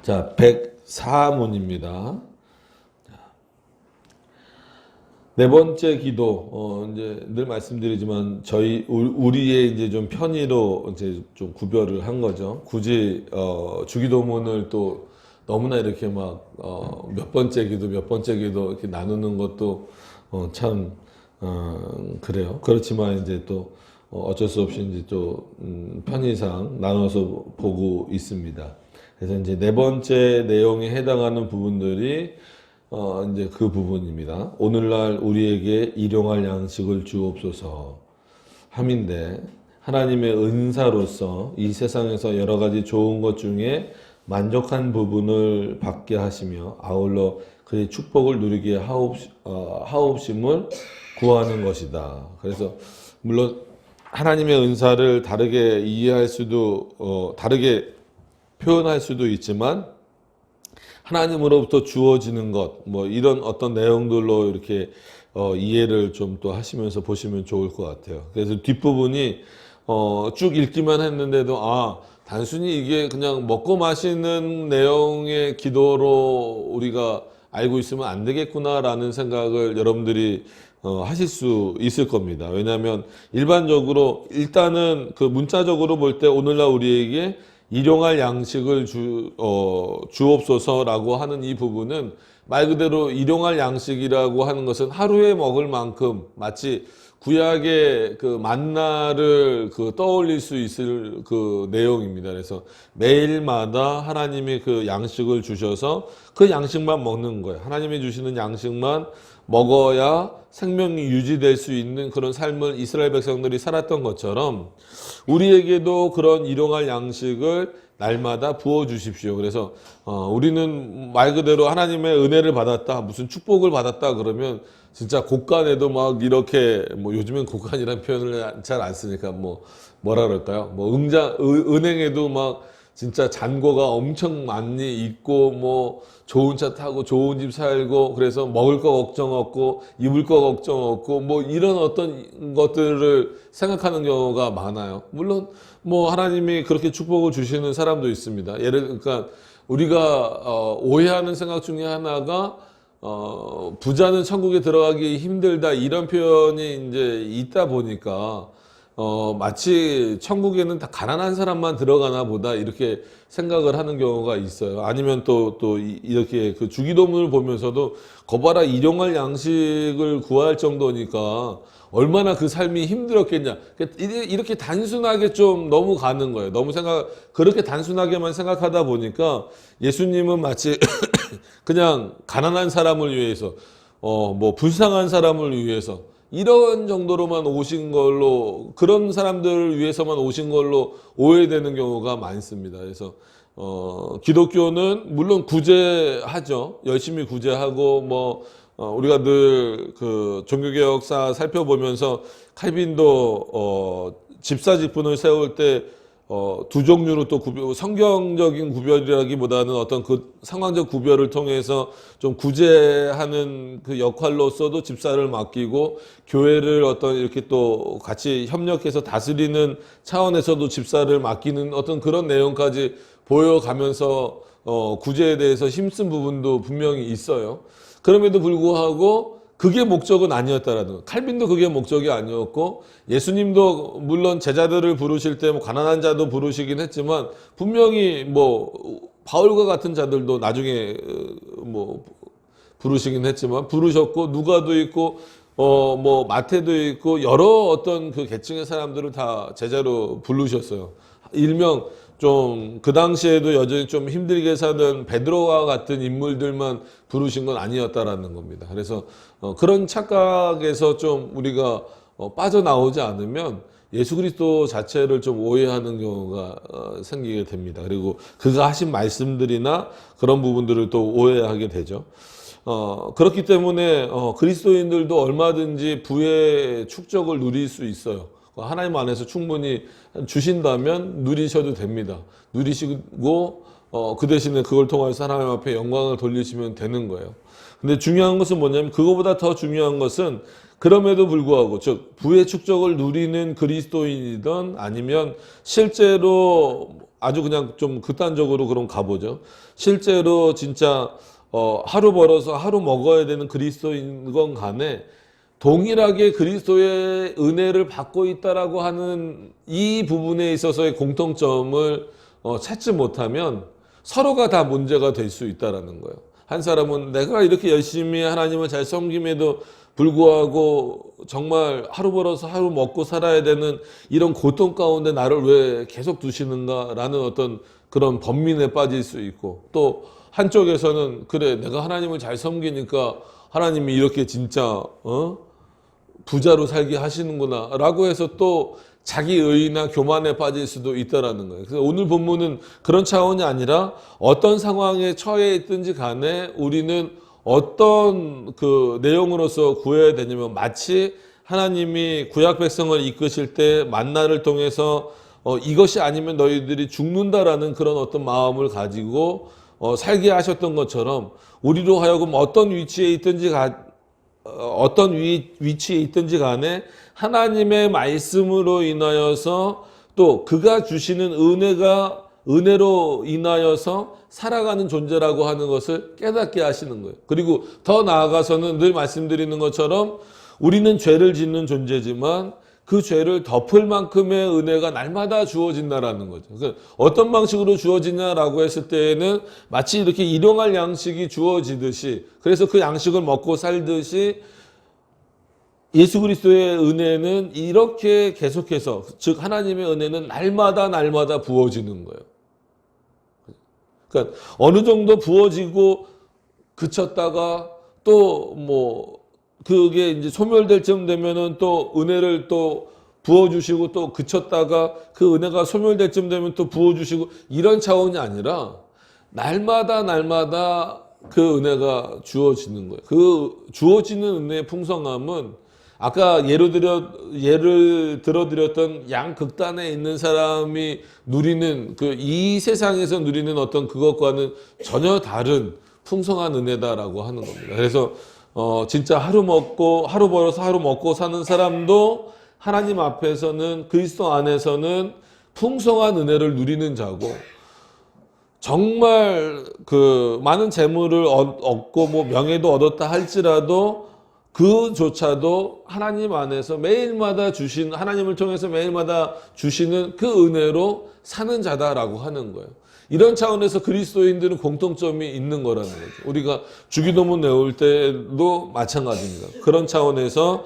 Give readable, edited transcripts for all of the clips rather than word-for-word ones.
자, 104문입니다. 네 번째 기도, 이제 늘 말씀드리지만 우리의 이제 좀 편의로 이제 좀 구별을 한 거죠. 굳이 주기도문을 또 너무나 이렇게 막 몇 번째 기도 몇 번째 기도 이렇게 나누는 것도 참 그래요. 그렇지만 이제 또 어쩔 수 없이 이제 또 편의상 나눠서 보고 있습니다. 그래서 이제 네 번째 내용에 해당하는 부분들이 이제 그 부분입니다. 오늘날 우리에게 일용할 양식을 주옵소서 함인데, 하나님의 은사로서 이 세상에서 여러 가지 좋은 것 중에 만족한 부분을 받게 하시며 아울러 그의 축복을 누리게 하옵심을 구하는 것이다. 그래서 물론 하나님의 은사를 다르게 이해할 수도 다르게 표현할 수도 있지만, 하나님으로부터 주어지는 것, 뭐 이런 어떤 내용들로 이렇게 이해를 좀 또 하시면서 보시면 좋을 것 같아요. 그래서 뒷부분이 쭉 읽기만 했는데도 단순히 이게 그냥 먹고 마시는 내용의 기도로 우리가 알고 있으면 안 되겠구나라는 생각을 여러분들이 하실 수 있을 겁니다. 왜냐하면 일반적으로 일단은 그 문자적으로 볼 때 오늘날 우리에게 일용할 양식을 주옵소서라고 하는 이 부분은 말 그대로 일용할 양식이라고 하는 것은 하루에 먹을 만큼, 마치 구약의 그 만나를 떠올릴 수 있을 그 내용입니다. 그래서 매일마다 하나님이 그 양식을 주셔서 그 양식만 먹는 거예요. 하나님이 주시는 양식만 먹어야 생명이 유지될 수 있는 그런 삶을 이스라엘 백성들이 살았던 것처럼 우리에게도 그런 일용할 양식을 날마다 부어 주십시오. 그래서 우리는 말 그대로 하나님의 은혜를 받았다, 무슨 축복을 받았다 그러면 진짜 곳간에도 막 이렇게, 뭐 요즘엔 곳간이라는 표현을 잘 안 쓰니까 뭐라 그럴까요? 은행에도 막 진짜 잔고가 엄청 많이 있고, 뭐 좋은 차 타고 좋은 집 살고, 그래서 먹을 거 걱정 없고 입을 거 걱정 없고, 뭐 이런 어떤 것들을 생각하는 경우가 많아요. 물론 뭐 하나님이 그렇게 축복을 주시는 사람도 있습니다. 그러니까 우리가 오해하는 생각 중에 하나가 부자는 천국에 들어가기 힘들다, 이런 표현이 이제 있다 보니까 마치 천국에는 다 가난한 사람만 들어가나 보다, 이렇게 생각을 하는 경우가 있어요. 아니면 또 이렇게 그 주기도문을 보면서도 거봐라, 일용할 양식을 구할 정도니까 얼마나 그 삶이 힘들었겠냐, 이렇게 단순하게 좀 너무 가는 거예요. 그렇게 단순하게만 생각하다 보니까 예수님은 마치 그냥 가난한 사람을 위해서, 뭐 불쌍한 사람을 위해서 이런 정도로만 오신 걸로, 그런 사람들을 위해서만 오신 걸로 오해되는 경우가 많습니다. 그래서 기독교는 물론 구제하죠. 열심히 구제하고, 우리가 늘 그 종교개혁사 살펴보면서 칼빈도 집사직분을 세울 때 두 종류로 또 성경적인 구별이라기보다는 어떤 그 상황적 구별을 통해서 좀 구제하는 그 역할로서도 집사를 맡기고, 교회를 어떤 이렇게 또 같이 협력해서 다스리는 차원에서도 집사를 맡기는 어떤 그런 내용까지 보여가면서 구제에 대해서 힘쓴 부분도 분명히 있어요. 그럼에도 불구하고 그게 목적은 아니었다라는 거. 칼빈도 그게 목적이 아니었고, 예수님도 물론 제자들을 부르실 때 가난한 자도 부르시긴 했지만, 분명히 바울과 같은 자들도 나중에 부르시긴 했지만 부르셨고, 누가도 있고 마태도 있고, 여러 어떤 그 계층의 사람들을 다 제자로 부르셨어요. 일명 좀 그 당시에도 여전히 좀 힘들게 사는 베드로와 같은 인물들만 부르신 건 아니었다라는 겁니다. 그래서 그런 착각에서 좀 우리가 빠져나오지 않으면 예수 그리스도 자체를 좀 오해하는 경우가 생기게 됩니다. 그리고 그가 하신 말씀들이나 그런 부분들을 또 오해하게 되죠. 그렇기 때문에 그리스도인들도 얼마든지 부의 축적을 누릴 수 있어요. 하나님 안에서 충분히 주신다면 누리셔도 됩니다. 누리시고 그 대신에 그걸 통해서 하나님 앞에 영광을 돌리시면 되는 거예요. 근데 중요한 것은 뭐냐면 그거보다 더 중요한 것은 그럼에도 불구하고 즉 부의 축적을 누리는 그리스도인이든 아니면 실제로 아주 그냥 좀 극단적으로 그럼 가보죠. 실제로 진짜 하루 벌어서 하루 먹어야 되는 그리스도인건 간에 동일하게 그리스도의 은혜를 받고 있다라고 하는 이 부분에 있어서의 공통점을 찾지 못하면 서로가 다 문제가 될 수 있다라는 거예요. 한 사람은 내가 이렇게 열심히 하나님을 잘 섬김에도 불구하고 정말 하루 벌어서 하루 먹고 살아야 되는 이런 고통 가운데 나를 왜 계속 두시는가라는 어떤 그런 번민에 빠질 수 있고, 또 한쪽에서는 그래 내가 하나님을 잘 섬기니까 하나님이 이렇게 진짜 부자로 살게 하시는구나 라고 해서 또 자기 의의나 교만에 빠질 수도 있다라는 거예요. 그래서 오늘 본문은 그런 차원이 아니라 어떤 상황에 처해 있든지 간에 우리는 어떤 그 내용으로서 구해야 되냐면, 마치 하나님이 구약 백성을 이끄실 때 만나를 통해서 이것이 아니면 너희들이 죽는다라는 그런 어떤 마음을 가지고 살게 하셨던 것처럼 우리로 하여금 어떤 위치에 있든지 위치에 있든지 간에 하나님의 말씀으로 인하여서 또 그가 주시는 은혜로 인하여서 살아가는 존재라고 하는 것을 깨닫게 하시는 거예요. 그리고 더 나아가서는 늘 말씀드리는 것처럼 우리는 죄를 짓는 존재지만 그 죄를 덮을 만큼의 은혜가 날마다 주어진다라는 거죠. 그러니까 어떤 방식으로 주어지냐라고 했을 때에는 마치 이렇게 일용할 양식이 주어지듯이, 그래서 그 양식을 먹고 살듯이 예수 그리스도의 은혜는 이렇게 계속해서, 즉 하나님의 은혜는 날마다 부어지는 거예요. 그러니까 어느 정도 부어지고 그쳤다가 또 뭐 그게 이제 소멸될 쯤 되면은 또 은혜를 또 부어주시고, 또 그쳤다가 그 은혜가 소멸될 쯤 되면 또 부어주시고, 이런 차원이 아니라 날마다 그 은혜가 주어지는 거예요. 그 주어지는 은혜의 풍성함은 아까 예를 들어드렸던 양극단에 있는 사람이 누리는 이 세상에서 누리는 어떤 그것과는 전혀 다른 풍성한 은혜다라고 하는 겁니다. 그래서 진짜 하루 벌어서 하루 먹고 사는 사람도 하나님 앞에서는, 그리스도 안에서는 풍성한 은혜를 누리는 자고, 정말 그 많은 재물을 얻고 뭐 명예도 얻었다 할지라도 그조차도 하나님 안에서 매일마다 하나님을 통해서 매일마다 주시는 그 은혜로 사는 자다라고 하는 거예요. 이런 차원에서 그리스도인들은 공통점이 있는 거라는 거죠. 우리가 주기도문 외울 때도 마찬가지입니다. 그런 차원에서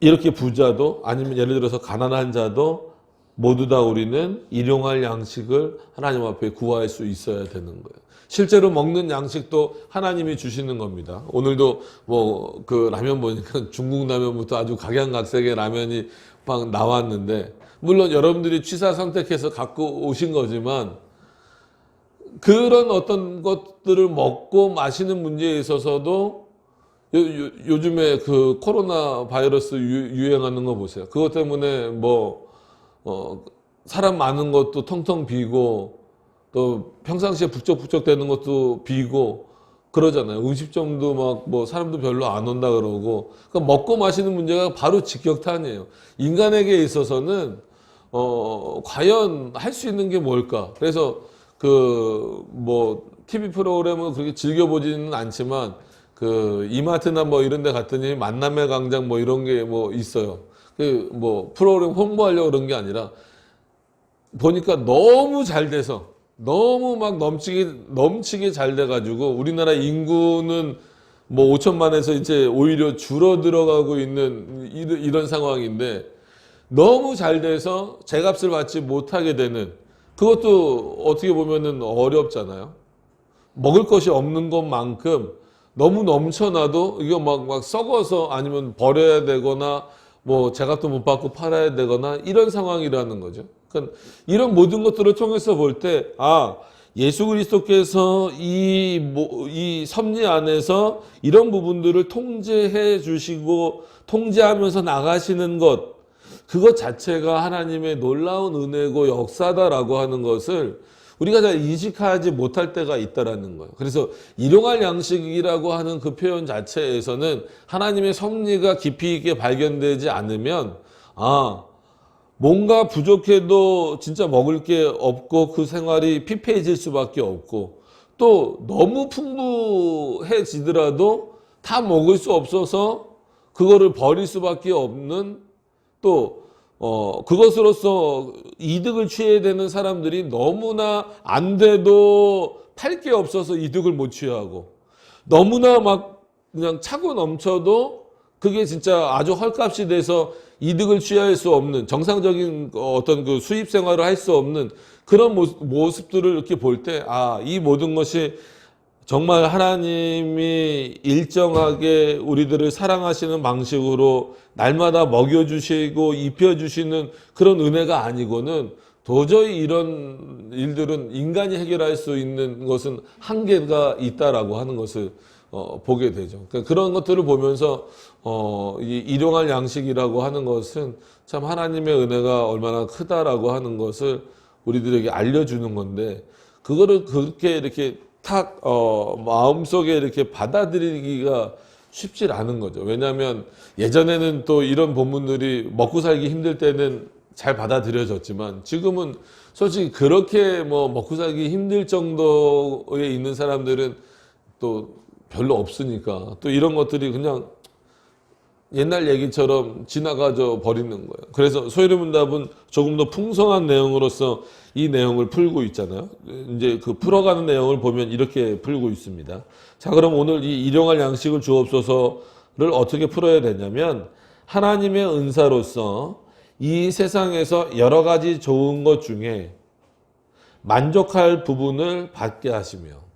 이렇게 부자도 아니면 예를 들어서 가난한 자도 모두 다 우리는 일용할 양식을 하나님 앞에 구할 수 있어야 되는 거예요. 실제로 먹는 양식도 하나님이 주시는 겁니다. 오늘도 뭐 그 라면 보니까 중국 라면부터 아주 각양각색의 라면이 막 나왔는데, 물론 여러분들이 취사 선택해서 갖고 오신 거지만 그런 어떤 것들을 먹고 마시는 문제에 있어서도 요즘에 그 코로나 바이러스 유행하는 거 보세요. 그것 때문에 사람 많은 것도 텅텅 비고, 또 평상시에 북적북적 되는 것도 비고 그러잖아요. 음식점도 사람도 별로 안 온다 그러고. 그러니까 먹고 마시는 문제가 바로 직격탄이에요. 인간에게 있어서는 과연 할 수 있는 게 뭘까? 그래서 TV 프로그램은 그렇게 즐겨보지는 않지만 이마트나 이런 데 갔더니 만남의 광장 이런 게 있어요. 프로그램 홍보하려고 그런 게 아니라 보니까 너무 잘 돼서, 너무 막 넘치게 잘 돼가지고 우리나라 인구는 5천만에서 이제 오히려 줄어들어가고 있는 이런 상황인데, 너무 잘 돼서 제값을 받지 못하게 되는, 그것도 어떻게 보면은 어렵잖아요. 먹을 것이 없는 것만큼 너무 넘쳐나도 이거 막 썩어서 아니면 버려야 되거나 제값도 못 받고 팔아야 되거나 이런 상황이라는 거죠. 그러니까 이런 모든 것들을 통해서 볼 때, 예수 그리스도께서 이 섭리 안에서 이런 부분들을 통제해 주시고 통제하면서 나가시는 그것 자체가 하나님의 놀라운 은혜고 역사다라고 하는 것을 우리가 잘 인식하지 못할 때가 있다라는 거예요. 그래서 일용할 양식이라고 하는 그 표현 자체에서는 하나님의 섭리가 깊이 있게 발견되지 않으면 뭔가 부족해도 진짜 먹을 게 없고 그 생활이 피폐해질 수밖에 없고, 또 너무 풍부해지더라도 다 먹을 수 없어서 그거를 버릴 수밖에 없는, 또 그것으로서 이득을 취해야 되는 사람들이 너무나 안 돼도 팔 게 없어서 이득을 못 취하고, 너무나 막 그냥 차고 넘쳐도 그게 진짜 아주 헐값이 돼서 이득을 취할 수 없는, 정상적인 어떤 그 수입 생활을 할 수 없는 그런 모습들을 이렇게 볼 때, 이 모든 것이 정말 하나님이 일정하게 우리들을 사랑하시는 방식으로 날마다 먹여주시고 입혀주시는 그런 은혜가 아니고는 도저히 이런 일들은 인간이 해결할 수 있는 것은 한계가 있다라고 하는 것을 보게 되죠. 그러니까 그런 것들을 보면서 이 일용할 양식이라고 하는 것은 참 하나님의 은혜가 얼마나 크다라고 하는 것을 우리들에게 알려주는 건데, 그거를 그렇게 이렇게 탁 마음속에 이렇게 받아들이기가 쉽지 않은 거죠. 왜냐하면 예전에는 또 이런 본문들이 먹고 살기 힘들 때는 잘 받아들여졌지만, 지금은 솔직히 그렇게 뭐 먹고 살기 힘들 정도에 있는 사람들은 또 별로 없으니까, 또 이런 것들이 그냥 옛날 얘기처럼 지나가져 버리는 거예요. 그래서 소요리문답은 조금 더 풍성한 내용으로서 이 내용을 풀고 있잖아요. 이제 그 풀어가는 내용을 보면 이렇게 풀고 있습니다. 자, 그럼 오늘 이 일용할 양식을 주옵소서를 어떻게 풀어야 되냐면, 하나님의 은사로서 이 세상에서 여러 가지 좋은 것 중에 만족할 부분을 받게 하시며,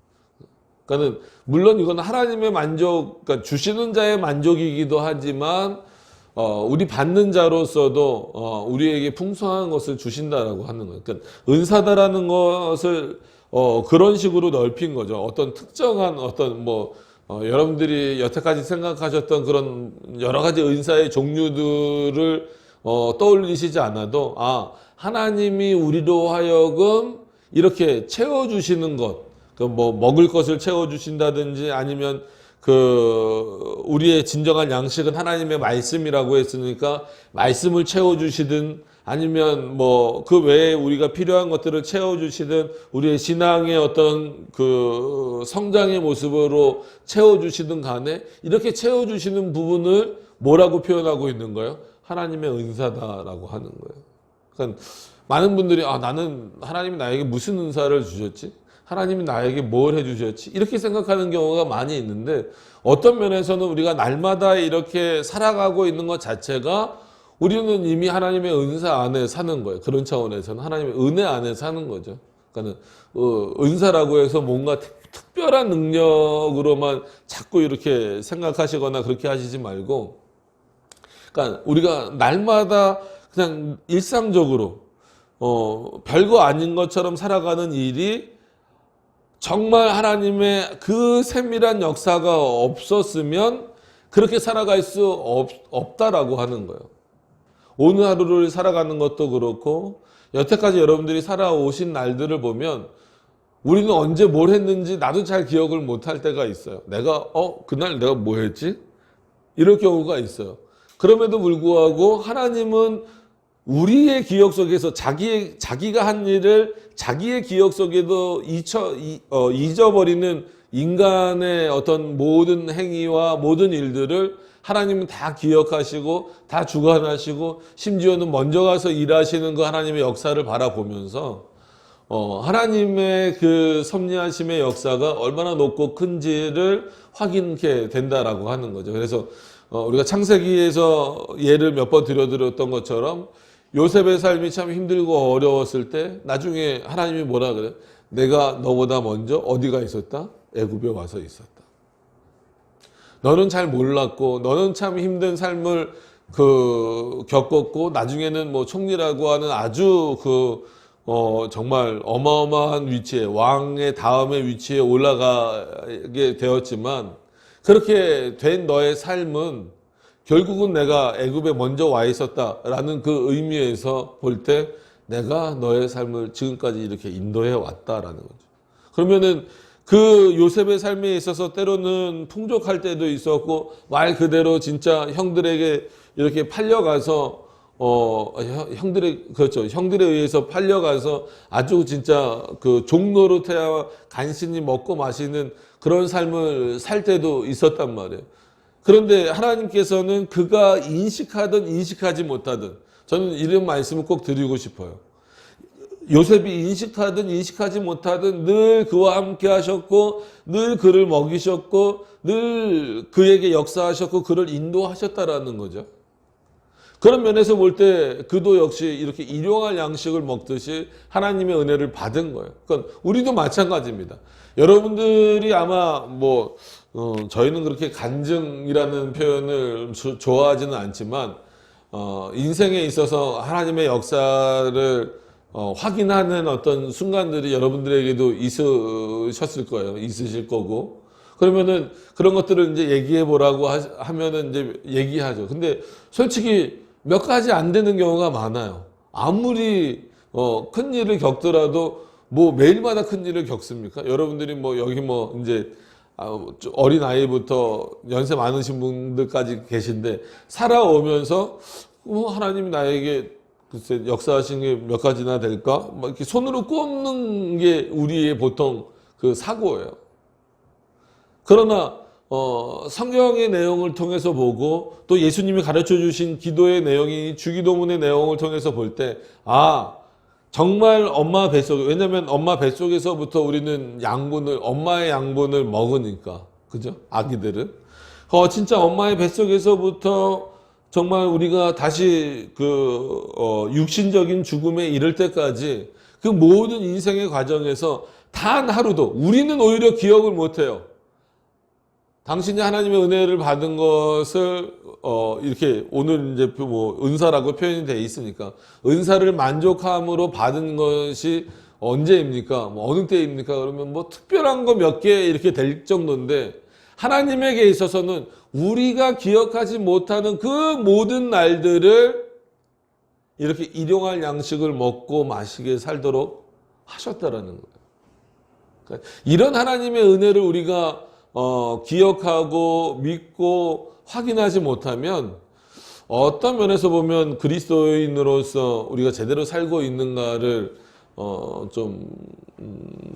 그러니까는 물론 이건 하나님의 만족, 그러니까 주시는 자의 만족이기도 하지만 우리 받는 자로서도 우리에게 풍성한 것을 주신다라고 하는 거예요. 그러니까 은사다라는 것을 그런 식으로 넓힌 거죠. 어떤 특정한 어떤 여러분들이 여태까지 생각하셨던 그런 여러 가지 은사의 종류들을 떠올리시지 않아도, 하나님이 우리로 하여금 이렇게 채워주시는 것, 먹을 것을 채워주신다든지, 아니면 우리의 진정한 양식은 하나님의 말씀이라고 했으니까 말씀을 채워주시든, 아니면 그 외에 우리가 필요한 것들을 채워주시든, 우리의 신앙의 어떤 성장의 모습으로 채워주시든 간에, 이렇게 채워주시는 부분을 뭐라고 표현하고 있는 거예요? 하나님의 은사다라고 하는 거예요. 그러니까 많은 분들이 나는 하나님이 나에게 무슨 은사를 주셨지? 하나님이 나에게 뭘 해주셨지? 이렇게 생각하는 경우가 많이 있는데, 어떤 면에서는 우리가 날마다 이렇게 살아가고 있는 것 자체가 우리는 이미 하나님의 은사 안에 사는 거예요. 그런 차원에서는 하나님의 은혜 안에 사는 거죠. 그러니까 은사라고 해서 뭔가 특별한 능력으로만 자꾸 이렇게 생각하시거나 그렇게 하시지 말고, 그러니까 우리가 날마다 그냥 일상적으로 별거 아닌 것처럼 살아가는 일이 정말 하나님의 그 세밀한 역사가 없었으면 그렇게 살아갈 수 없다라고 하는 거예요. 오늘 하루를 살아가는 것도 그렇고, 여태까지 여러분들이 살아오신 날들을 보면 우리는 언제 뭘 했는지 나도 잘 기억을 못할 때가 있어요. 내가 그날 내가 뭐 했지? 이럴 경우가 있어요. 그럼에도 불구하고 하나님은 우리의 기억 속에서 자기가 한 일을 자기의 기억 속에도 잊어버리는 인간의 어떤 모든 행위와 모든 일들을 하나님은 다 기억하시고 다 주관하시고, 심지어는 먼저 가서 일하시는 그 하나님의 역사를 바라보면서 하나님의 그 섭리하심의 역사가 얼마나 높고 큰지를 확인하게 된다라고 하는 거죠. 그래서 우리가 창세기에서 예를 몇 번 들어드렸던 것처럼, 요셉의 삶이 참 힘들고 어려웠을 때 나중에 하나님이 뭐라 그래요? 내가 너보다 먼저 어디가 있었다? 애굽에 와서 있었다. 너는 잘 몰랐고, 너는 참 힘든 삶을 겪었고, 나중에는 총리라고 하는 아주 정말 어마어마한 위치에, 왕의 다음의 위치에 올라가게 되었지만, 그렇게 된 너의 삶은 결국은 내가 애굽에 먼저 와 있었다라는 그 의미에서 볼 때 내가 너의 삶을 지금까지 이렇게 인도해 왔다라는 거죠. 그러면은 그 요셉의 삶에 있어서 때로는 풍족할 때도 있었고 말 그대로 진짜 형들에게 이렇게 팔려가서 형들에 의해서 팔려가서 아주 진짜 그 종로로 태아 간신히 먹고 마시는 그런 삶을 살 때도 있었단 말이에요. 그런데 하나님께서는 그가 인식하든 인식하지 못하든 저는 이런 말씀을 꼭 드리고 싶어요. 요셉이 인식하든 인식하지 못하든 늘 그와 함께 하셨고 늘 그를 먹이셨고 늘 그에게 역사하셨고 그를 인도하셨다라는 거죠. 그런 면에서 볼 때 그도 역시 이렇게 일용할 양식을 먹듯이 하나님의 은혜를 받은 거예요. 그러니까 우리도 마찬가지입니다. 여러분들이 아마 저희는 그렇게 간증이라는 표현을 좋아하지는 않지만 인생에 있어서 하나님의 역사를 확인하는 어떤 순간들이 여러분들에게도 있으셨을 거예요. 있으실 거고. 그러면은 그런 것들을 이제 얘기해 보라고 하면은 이제 얘기하죠. 근데 솔직히 몇 가지 안 되는 경우가 많아요. 아무리 큰 일을 겪더라도 매일마다 큰 일을 겪습니까? 여러분들이 여기 이제 어린 아이부터 연세 많으신 분들까지 계신데 살아오면서 하나님이 나에게 글쎄 역사하신 게 몇 가지나 될까? 이렇게 손으로 꼽는 게 우리의 보통 그 사고예요. 그러나 성경의 내용을 통해서 보고 또 예수님이 가르쳐 주신 기도의 내용이 주기도문의 내용을 통해서 볼 때 정말 엄마 뱃속에 왜냐하면 엄마 뱃속에서부터 우리는 엄마의 양분을 먹으니까 그죠? 아기들은 진짜 엄마의 뱃속에서부터 정말 우리가 다시 육신적인 죽음에 이를 때까지 그 모든 인생의 과정에서 단 하루도 우리는 오히려 기억을 못해요. 당신이 하나님의 은혜를 받은 것을 이렇게 오늘 이제 은사라고 표현이 돼 있으니까 은사를 만족함으로 받은 것이 언제입니까? 어느 때입니까? 그러면 특별한 거 몇 개 이렇게 될 정도인데 하나님에게 있어서는 우리가 기억하지 못하는 그 모든 날들을 이렇게 일용할 양식을 먹고 마시게 살도록 하셨다라는 거예요. 그러니까 이런 하나님의 은혜를 우리가 기억하고 믿고 확인하지 못하면 어떤 면에서 보면 그리스도인으로서 우리가 제대로 살고 있는가를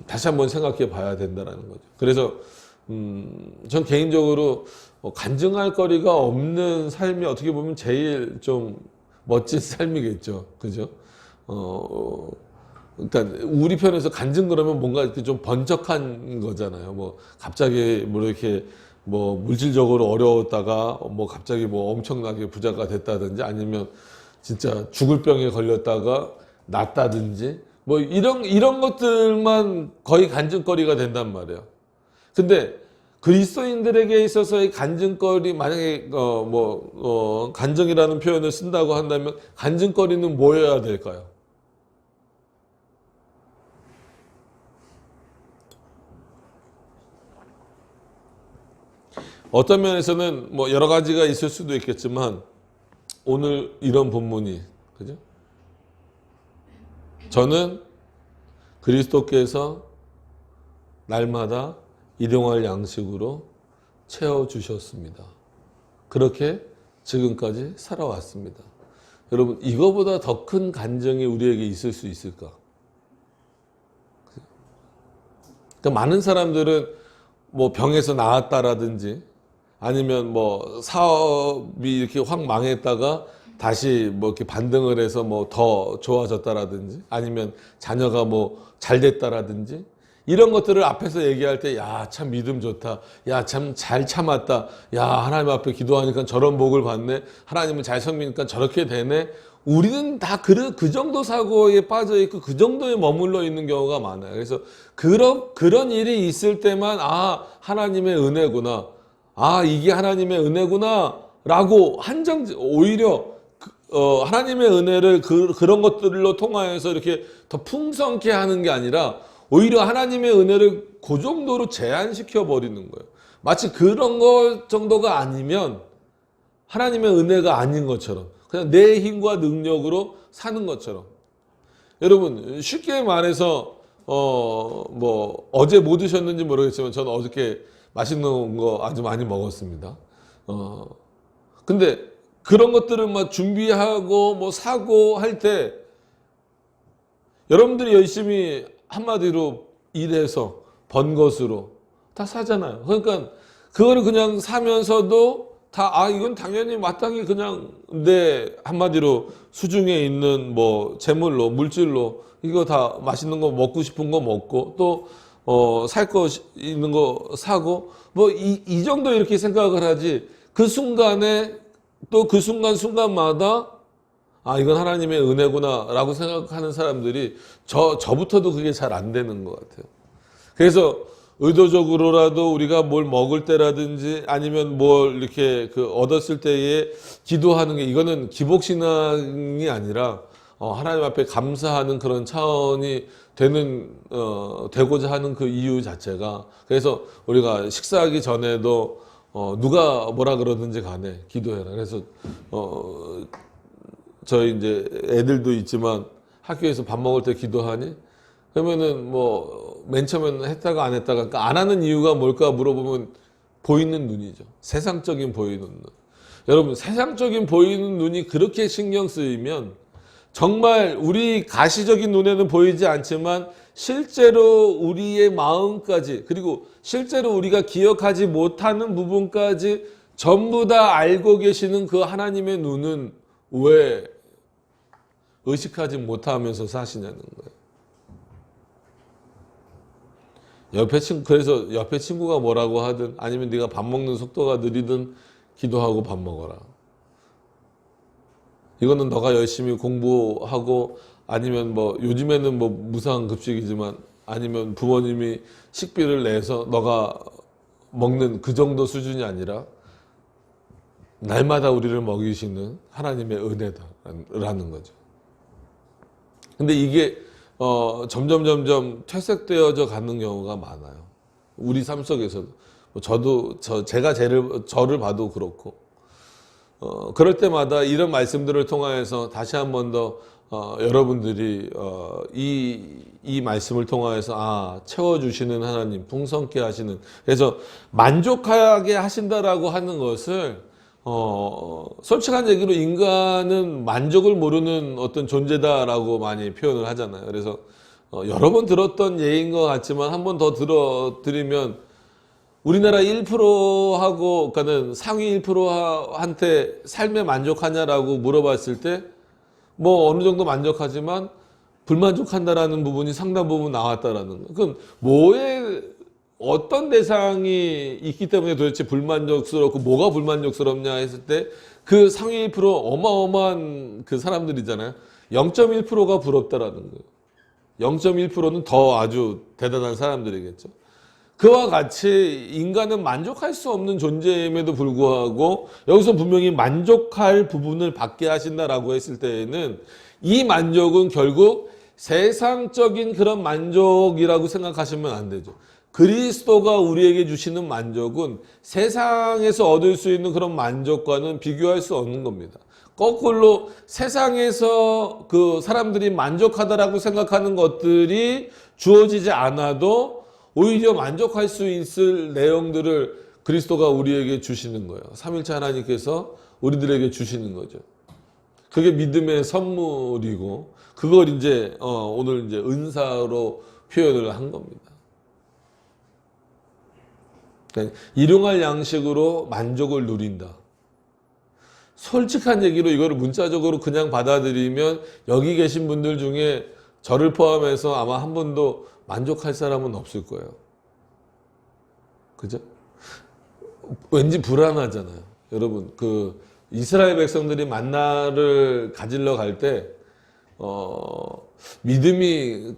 다시 한번 생각해 봐야 된다는 거죠. 그래서 전 개인적으로 간증할 거리가 없는 삶이 어떻게 보면 제일 좀 멋진 삶이겠죠. 그죠? 그러니까 우리 편에서 간증 그러면 뭔가 이렇게 좀 번쩍한 거잖아요. 갑자기 이렇게 물질적으로 어려웠다가 갑자기 엄청나게 부자가 됐다든지 아니면 진짜 죽을 병에 걸렸다가 낫다든지 이런 것들만 거의 간증거리가 된단 말이에요. 근데 그리스도인들에게 있어서의 간증거리 만약에 간증이라는 표현을 쓴다고 한다면 간증거리는 뭐여야 될까요? 어떤 면에서는 여러 가지가 있을 수도 있겠지만 오늘 이런 본문이 그죠? 저는 그리스도께서 날마다 일용할 양식으로 채워주셨습니다. 그렇게 지금까지 살아왔습니다. 여러분 이거보다 더 큰 간증이 우리에게 있을 수 있을까? 그러니까 많은 사람들은 병에서 나았다라든지 아니면 사업이 이렇게 확 망했다가 다시 이렇게 반등을 해서 더 좋아졌다라든지 아니면 자녀가 잘 됐다라든지 이런 것들을 앞에서 얘기할 때 야, 참 믿음 좋다. 야, 참 잘 참았다. 야, 하나님 앞에 기도하니까 저런 복을 받네. 하나님을 잘 섬기니까 저렇게 되네. 우리는 다 그 정도 사고에 빠져 있고 그 정도에 머물러 있는 경우가 많아요. 그래서 그런 일이 있을 때만 하나님의 은혜구나. 이게 하나님의 은혜구나. 라고 오히려 하나님의 은혜를 그런 것들로 통하여서 이렇게 더 풍성케 하는 게 아니라 오히려 하나님의 은혜를 그 정도로 제한시켜 버리는 거예요. 마치 그런 것 정도가 아니면 하나님의 은혜가 아닌 것처럼 그냥 내 힘과 능력으로 사는 것처럼. 여러분 쉽게 말해서 뭐 어제 뭐 드셨는지 모르겠지만 저는 어저께 맛있는 거 아주 많이 먹었습니다. 근데 그런 것들을 막 준비하고 뭐 사고 할 때 여러분들이 열심히 한마디로 일해서 번 것으로 다 사잖아요. 그러니까 그거를 그냥 사면서도 다 이건 당연히 마땅히 그냥 내 한마디로 수중에 있는 뭐 재물로 물질로 이거 다 맛있는 거 먹고 싶은 거 먹고 또 살 거 있는 거 사고 뭐 이 정도 이렇게 생각을 하지 그 순간에 또 그 순간마다 이건 하나님의 은혜구나라고 생각하는 사람들이 저부터도 그게 잘 안 되는 것 같아요. 그래서 의도적으로라도 우리가 뭘 먹을 때라든지 아니면 뭘 이렇게 얻었을 때에 기도하는 게 이거는 기복신앙이 아니라 하나님 앞에 감사하는 그런 차원이 되고자 하는 그 이유 자체가 그래서 우리가 식사하기 전에도 누가 뭐라 그러든지 간에 기도해라. 그래서 저희 이제 애들도 있지만 학교에서 밥 먹을 때 기도하니? 그러면은 뭐 맨 처음에는 했다가 안 했다가 그러니까 안 하는 이유가 뭘까 물어보면 보이는 눈이죠. 세상적인 보이는 눈. 여러분 세상적인 보이는 눈이 그렇게 신경 쓰이면 정말 우리 가시적인 눈에는 보이지 않지만 실제로 우리의 마음까지 그리고 실제로 우리가 기억하지 못하는 부분까지 전부 다 알고 계시는 그 하나님의 눈은 왜 의식하지 못하면서 사시냐는 거예요. 그래서 옆에 친구가 뭐라고 하든 아니면 네가 밥 먹는 속도가 느리든 기도하고 밥 먹어라. 이거는 너가 열심히 공부하고 아니면 뭐 요즘에는 뭐 무상급식이지만 아니면 부모님이 식비를 내서 너가 먹는 그 정도 수준이 아니라 날마다 우리를 먹이시는 하나님의 은혜다라는 거죠. 근데 이게 점점 퇴색되어져 가는 경우가 많아요. 우리 삶 속에서도. 제가 저를 봐도 그렇고. 그럴 때마다 이런 말씀들을 통하여서 다시 한 번 더 여러분들이 이 말씀을 통하여서 채워주시는 하나님, 풍성케 하시는 그래서 만족하게 하신다라고 하는 것을 솔직한 얘기로 인간은 만족을 모르는 어떤 존재다라고 많이 표현을 하잖아요. 그래서 여러 번 들었던 예인 것 같지만 한 번 더 들어드리면 우리나라 1%하고 그러니까는 상위 1%한테 삶에 만족하냐라고 물어봤을 때 뭐 어느 정도 만족하지만 불만족한다라는 부분이 상당 부분 나왔다라는 거. 그럼 어떤 대상이 있기 때문에 도대체 불만족스럽고 뭐가 불만족스럽냐 했을 때 그 상위 1% 어마어마한 그 사람들이잖아요. 0.1%가 부럽다라는 거예요. 0.1%는 더 아주 대단한 사람들이겠죠. 그와 같이 인간은 만족할 수 없는 존재임에도 불구하고 여기서 분명히 만족할 부분을 받게 하신다라고 했을 때에는 이 만족은 결국 세상적인 그런 만족이라고 생각하시면 안 되죠. 그리스도가 우리에게 주시는 만족은 세상에서 얻을 수 있는 그런 만족과는 비교할 수 없는 겁니다. 거꾸로 세상에서 그 사람들이 만족하다라고 생각하는 것들이 주어지지 않아도 오히려 만족할 수 있을 내용들을 그리스도가 우리에게 주시는 거예요. 삼일체 하나님께서 우리들에게 주시는 거죠. 그게 믿음의 선물이고 그걸 이제 오늘 이제 은사로 표현을 한 겁니다. 그러니까 일용할 양식으로 만족을 누린다. 솔직한 얘기로 이거를 문자적으로 그냥 받아들이면 여기 계신 분들 중에 저를 포함해서 아마 한 번도 만족할 사람은 없을 거예요. 그죠? 왠지 불안하잖아요. 여러분, 이스라엘 백성들이 만나를 가지러 갈 때, 믿음이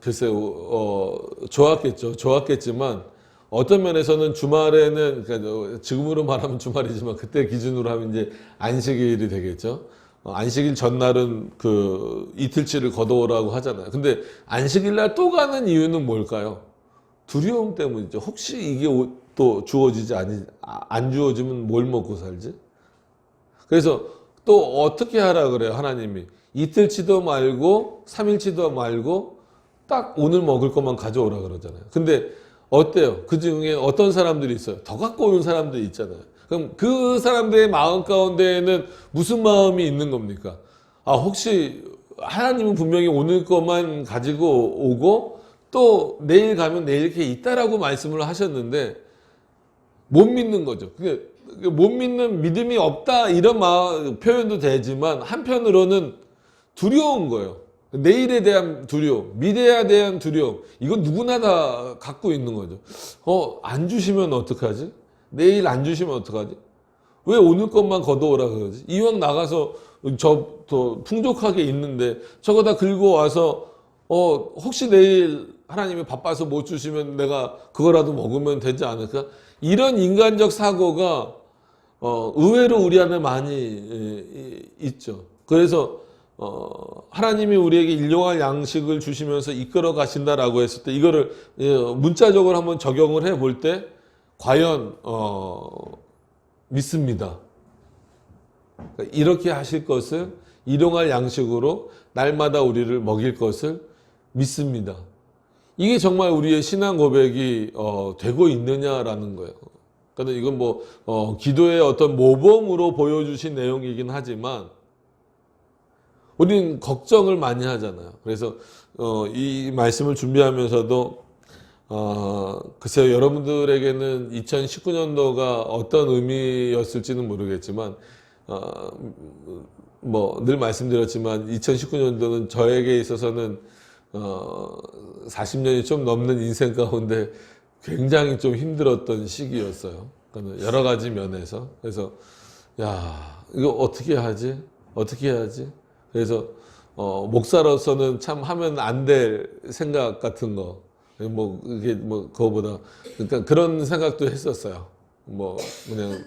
글쎄요, 좋았겠지만, 어떤 면에서는 주말에는, 그러니까 지금으로 말하면 주말이지만, 그때 기준으로 하면 이제 안식일이 되겠죠. 안식일 전날은 이틀치를 거둬오라고 하잖아요. 근데 안식일 날 또 가는 이유는 뭘까요? 두려움 때문이죠. 혹시 이게 또 주어지지 안 주어지면 뭘 먹고 살지? 그래서 또 어떻게 하라 그래요, 하나님이? 이틀치도 말고 3일치도 말고 딱 오늘 먹을 것만 가져오라 그러잖아요. 근데 어때요? 그 중에 어떤 사람들이 있어요? 더 갖고 오는 사람들이 있잖아요. 그럼 그 사람들의 마음 가운데에는 무슨 마음이 있는 겁니까? 아, 혹시 하나님은 분명히 오늘 것만 가지고 오고 또 내일 가면 내일 이렇게 있다라고 말씀을 하셨는데 못 믿는 거죠. 못 믿는 믿음이 없다 이런 표현도 되지만 한편으로는 두려운 거예요. 내일에 대한 두려움, 미래에 대한 두려움, 이건 누구나 다 갖고 있는 거죠. 안 주시면 어떡하지? 내일 안 주시면 어떡하지? 왜 오늘 것만 걷어오라 그러지? 이왕 나가서 더 풍족하게 있는데 저거 다 긁고 와서 혹시 내일 하나님이 바빠서 못 주시면 내가 그거라도 먹으면 되지 않을까? 이런 인간적 사고가 의외로 우리 안에 많이 있죠. 그래서 하나님이 우리에게 일용할 양식을 주시면서 이끌어 가신다라고 했을 때 이거를 문자적으로 한번 적용을 해 볼 때 과연 믿습니다. 그러니까 이렇게 하실 것을 일용할 양식으로 날마다 우리를 먹일 것을 믿습니다. 이게 정말 우리의 신앙 고백이 되고 있느냐라는 거예요. 그러니까 이건 기도의 어떤 모범으로 보여주신 내용이긴 하지만 우리는 걱정을 많이 하잖아요. 그래서 이 말씀을 준비하면서도 글쎄요, 여러분들에게는 2019년도가 어떤 의미였을지는 모르겠지만 늘 말씀드렸지만 2019년도는 저에게 있어서는 40년이 좀 넘는 인생 가운데 굉장히 좀 힘들었던 시기였어요. 그러니까 여러 가지 면에서. 그래서 야, 이거 어떻게 하지? 어떻게 해야지? 그래서 목사로서는 참 하면 안 될 생각 같은 거, 그거보다 그러니까 그런 생각도 했었어요. 그냥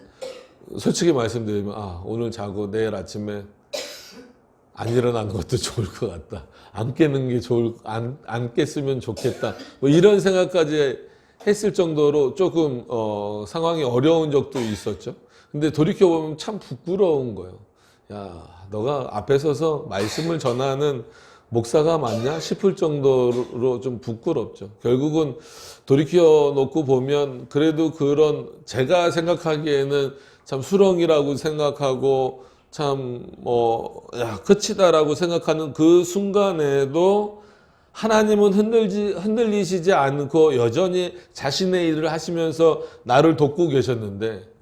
솔직히 말씀드리면 오늘 자고 내일 아침에 안 일어나는 것도 좋을 것 같다. 안 깨는 게 안 깼으면 좋겠다. 이런 생각까지 했을 정도로 조금 상황이 어려운 적도 있었죠. 근데 돌이켜보면 참 부끄러운 거예요. 야, 너가 앞에 서서 말씀을 전하는 목사가 맞냐 싶을 정도로 좀 부끄럽죠. 결국은 돌이켜 놓고 보면 그래도 그런 제가 생각하기에는 참 수렁이라고 생각하고 참 끝이다라고 생각하는 그 순간에도 하나님은 흔들리시지 않고 여전히 자신의 일을 하시면서 나를 돕고 계셨는데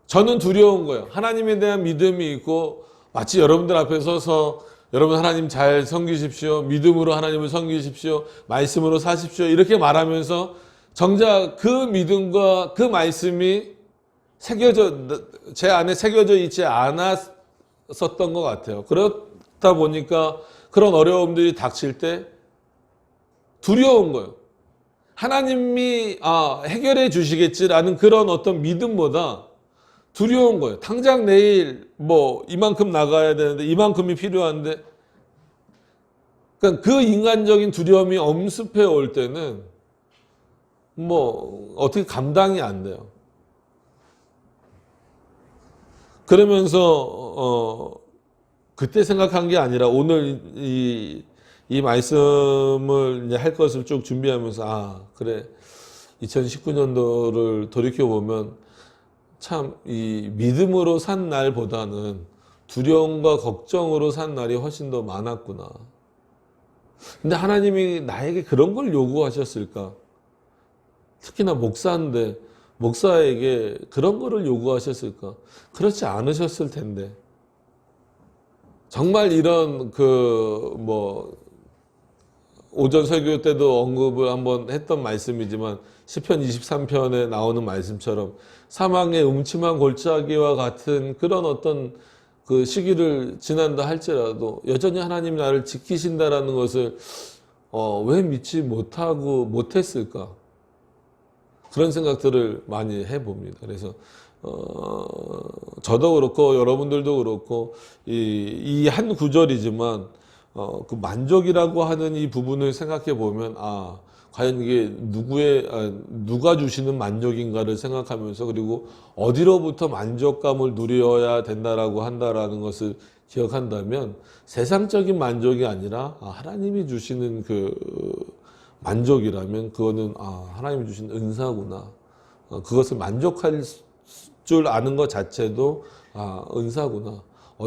저는 두려운 거예요. 하나님에 대한 믿음이 있고 마치 여러분들 앞에 서서 여러분 하나님 잘 섬기십시오. 믿음으로 하나님을 섬기십시오. 말씀으로 사십시오. 이렇게 말하면서 정작 그 믿음과 그 말씀이 제 안에 새겨져 있지 않았었던 것 같아요. 그렇다 보니까 그런 어려움들이 닥칠 때 두려운 거예요. 하나님이 해결해 주시겠지라는 그런 어떤 믿음보다 두려운 거예요. 당장 내일 이만큼 나가야 되는데 이만큼이 필요한데 그러니까 그 인간적인 두려움이 엄습해 올 때는 어떻게 감당이 안 돼요. 그러면서 그때 생각한 게 아니라 오늘 이 말씀을 이제 할 것을 쭉 준비하면서 그래 2019년도를 돌이켜 보면 참 이 믿음으로 산 날보다는 두려움과 걱정으로 산 날이 훨씬 더 많았구나. 근데 하나님이 나에게 그런 걸 요구하셨을까? 특히나 목사인데 목사에게 그런 거를 요구하셨을까? 그렇지 않으셨을 텐데. 정말 이런 오전 설교 때도 언급을 한번 했던 말씀이지만 시편 23편에 나오는 말씀처럼 사망의 음침한 골짜기와 같은 그런 어떤 그 시기를 지난다 할지라도 여전히 하나님 나를 지키신다라는 것을 왜 믿지 못했을까? 그런 생각들을 많이 해봅니다. 그래서 저도 그렇고 여러분들도 그렇고 이 한 구절이지만 그 만족이라고 하는 이 부분을 생각해 보면 과연 이게 누가 주시는 만족인가를 생각하면서 그리고 어디로부터 만족감을 누려야 된다라고 한다라는 것을 기억한다면 세상적인 만족이 아니라 하나님이 주시는 그 만족이라면 그거는 하나님이 주신 은사구나. 그것을 만족할 줄 아는 것 자체도 은사구나.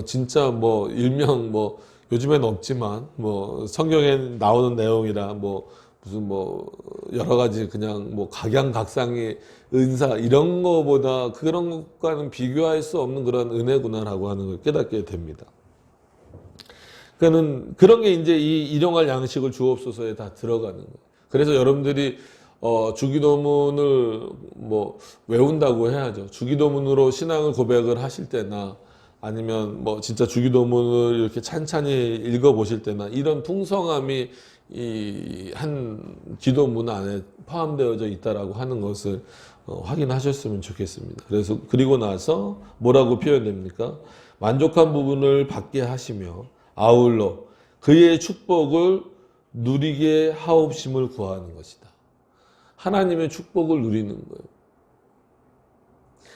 진짜 뭐 일명 뭐 요즘엔 없지만 뭐 성경에 나오는 내용이라 뭐 무슨 뭐 여러 가지 그냥 뭐 각양각상의 은사 이런 거보다 그런 것과는 비교할 수 없는 그런 은혜구나라고 하는 걸 깨닫게 됩니다. 그러니까는 그런 게 이제 이 일용할 양식을 주옵소서에 다 들어가는 거예요. 그래서 여러분들이 주기도문을 뭐 외운다고 해야죠. 주기도문으로 신앙을 고백을 하실 때나 아니면 뭐 진짜 주기도문을 이렇게 찬찬히 읽어보실 때나 이런 풍성함이 이 한 기도문 안에 포함되어져 있다라고 하는 것을 확인하셨으면 좋겠습니다. 그래서 그리고 나서 뭐라고 표현됩니까? 만족한 부분을 받게 하시며 아울러 그의 축복을 누리게 하옵심을 구하는 것이다. 하나님의 축복을 누리는 거예요.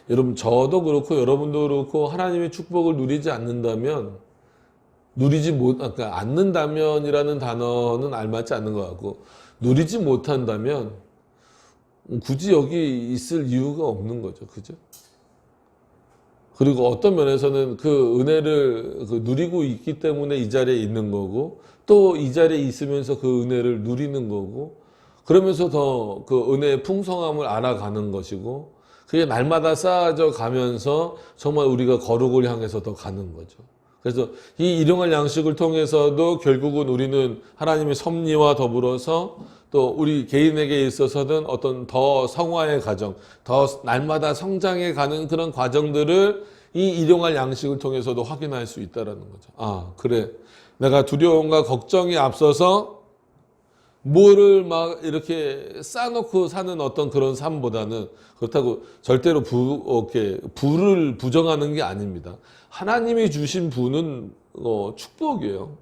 여러분 저도 그렇고 여러분도 그렇고 하나님의 축복을 누리지 않는다면 그러니까 않는다면이라는 단어는 알맞지 않는 것 같고 누리지 못한다면 굳이 여기 있을 이유가 없는 거죠. 그죠? 그리고 어떤 면에서는 그 은혜를 누리고 있기 때문에 이 자리에 있는 거고 또 이 자리에 있으면서 그 은혜를 누리는 거고 그러면서 더 그 은혜의 풍성함을 알아가는 것이고 그게 날마다 쌓아져 가면서 정말 우리가 거룩을 향해서 더 가는 거죠. 그래서 이 일용할 양식을 통해서도 결국은 우리는 하나님의 섭리와 더불어서 또 우리 개인에게 있어서는 어떤 더 성화의 과정, 더 날마다 성장해 가는 그런 과정들을 이 일용할 양식을 통해서도 확인할 수 있다는 거죠. 그래. 내가 두려움과 걱정이 앞서서 뭐를 막 이렇게 쌓아놓고 사는 어떤 그런 삶보다는 그렇다고 절대로 부를 부정하는 게 아닙니다. 하나님이 주신 부는 축복이에요.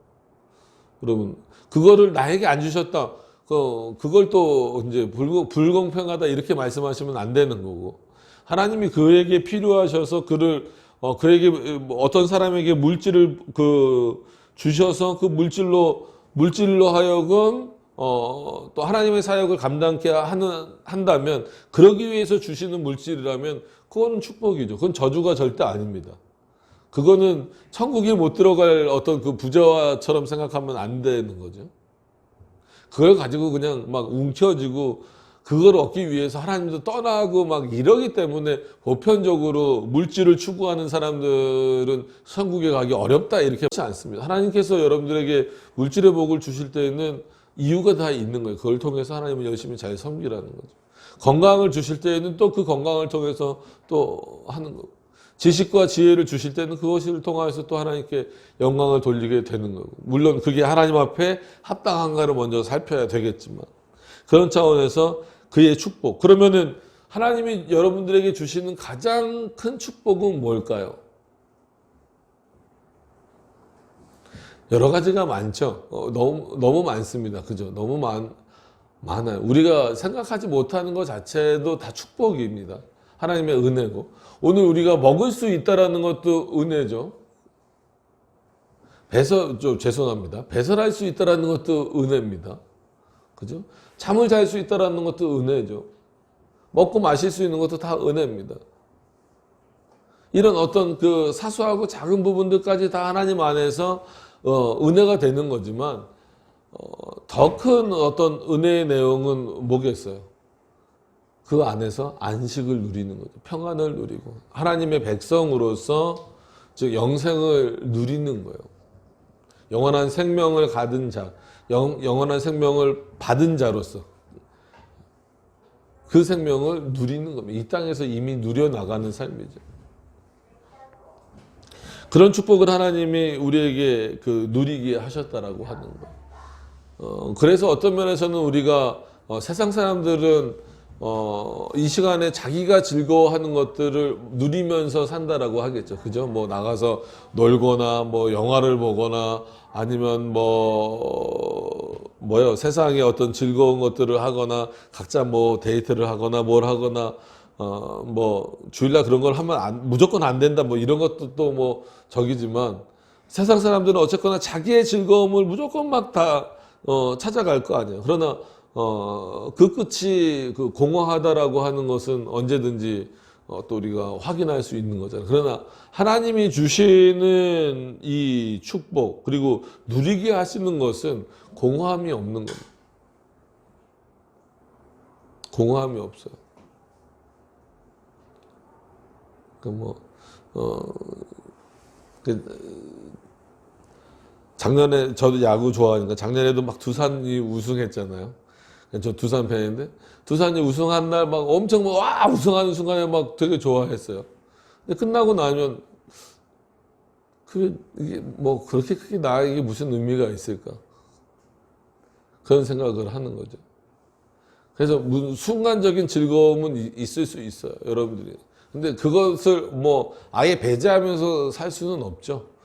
여러분 그거를 나에게 안 주셨다. 그걸 또 이제 불공평하다 이렇게 말씀하시면 안 되는 거고 하나님이 그에게 필요하셔서 그에게 어떤 사람에게 물질을 주셔서 그 물질로 하여금 또 하나님의 사역을 감당케 한다면 그러기 위해서 주시는 물질이라면 그거는 축복이죠. 그건 저주가 절대 아닙니다. 그거는 천국에 못 들어갈 어떤 그 부자처럼 생각하면 안 되는 거죠. 그걸 가지고 그냥 막 움켜쥐고 그걸 얻기 위해서 하나님도 떠나고 막 이러기 때문에 보편적으로 물질을 추구하는 사람들은 천국에 가기 어렵다 이렇게 하지 않습니다. 하나님께서 여러분들에게 물질의 복을 주실 때는 이유가 다 있는 거예요. 그걸 통해서 하나님을 열심히 잘 섬기라는 거죠. 건강을 주실 때에는 또 그 건강을 통해서 또 하는 거고 지식과 지혜를 주실 때는 그것을 통해서 또 하나님께 영광을 돌리게 되는 거고 물론 그게 하나님 앞에 합당한가를 먼저 살펴야 되겠지만 그런 차원에서 그의 축복 그러면은 하나님이 여러분들에게 주시는 가장 큰 축복은 뭘까요? 여러 가지가 많죠. 너무 많습니다. 그죠? 너무 많아요. 우리가 생각하지 못하는 것 자체도 다 축복입니다. 하나님의 은혜고 오늘 우리가 먹을 수 있다라는 것도 은혜죠. 죄송합니다. 배설할 수 있다라는 것도 은혜입니다. 그죠? 잠을 잘 수 있다라는 것도 은혜죠. 먹고 마실 수 있는 것도 다 은혜입니다. 이런 어떤 그 사소하고 작은 부분들까지 다 하나님 안에서 은혜가 되는 거지만 더 큰 어떤 은혜의 내용은 뭐겠어요? 그 안에서 안식을 누리는 거죠. 평안을 누리고 하나님의 백성으로서 즉 영생을 누리는 거예요. 영원한 생명을 가진 자, 영원한 생명을 받은 자로서 그 생명을 누리는 겁니다. 이 땅에서 이미 누려나가는 삶이죠. 그런 축복을 하나님이 우리에게 누리게 하셨다라고 하는 거예요. 그래서 어떤 면에서는 우리가 세상 사람들은 이 시간에 자기가 즐거워하는 것들을 누리면서 산다라고 하겠죠. 그죠? 뭐 나가서 놀거나 뭐 영화를 보거나 아니면 세상에 어떤 즐거운 것들을 하거나 각자 뭐 데이트를 하거나 뭘 하거나 주일날 그런 걸 하면 무조건 안 된다 뭐 이런 것도 또 적이지만 세상 사람들은 어쨌거나 자기의 즐거움을 무조건 막 다 찾아갈 거 아니에요. 그러나 그 끝이 그 공허하다라고 하는 것은 언제든지 또 우리가 확인할 수 있는 거잖아요. 그러나 하나님이 주시는 이 축복 그리고 누리게 하시는 것은 공허함이 없는 겁니다. 공허함이 없어요. 작년에 저도 야구 좋아하니까 작년에도 막 두산이 우승했잖아요. 저 두산 팬인데 두산이 우승한 날 막 엄청 막 와 우승하는 순간에 막 되게 좋아했어요. 근데 끝나고 나면 이게 뭐 그렇게 크게 나에게 무슨 의미가 있을까? 그런 생각을 하는 거죠. 그래서 순간적인 즐거움은 있을 수 있어요, 여러분들이. 근데 그것을 뭐 아예 배제하면서 살 수는 없죠.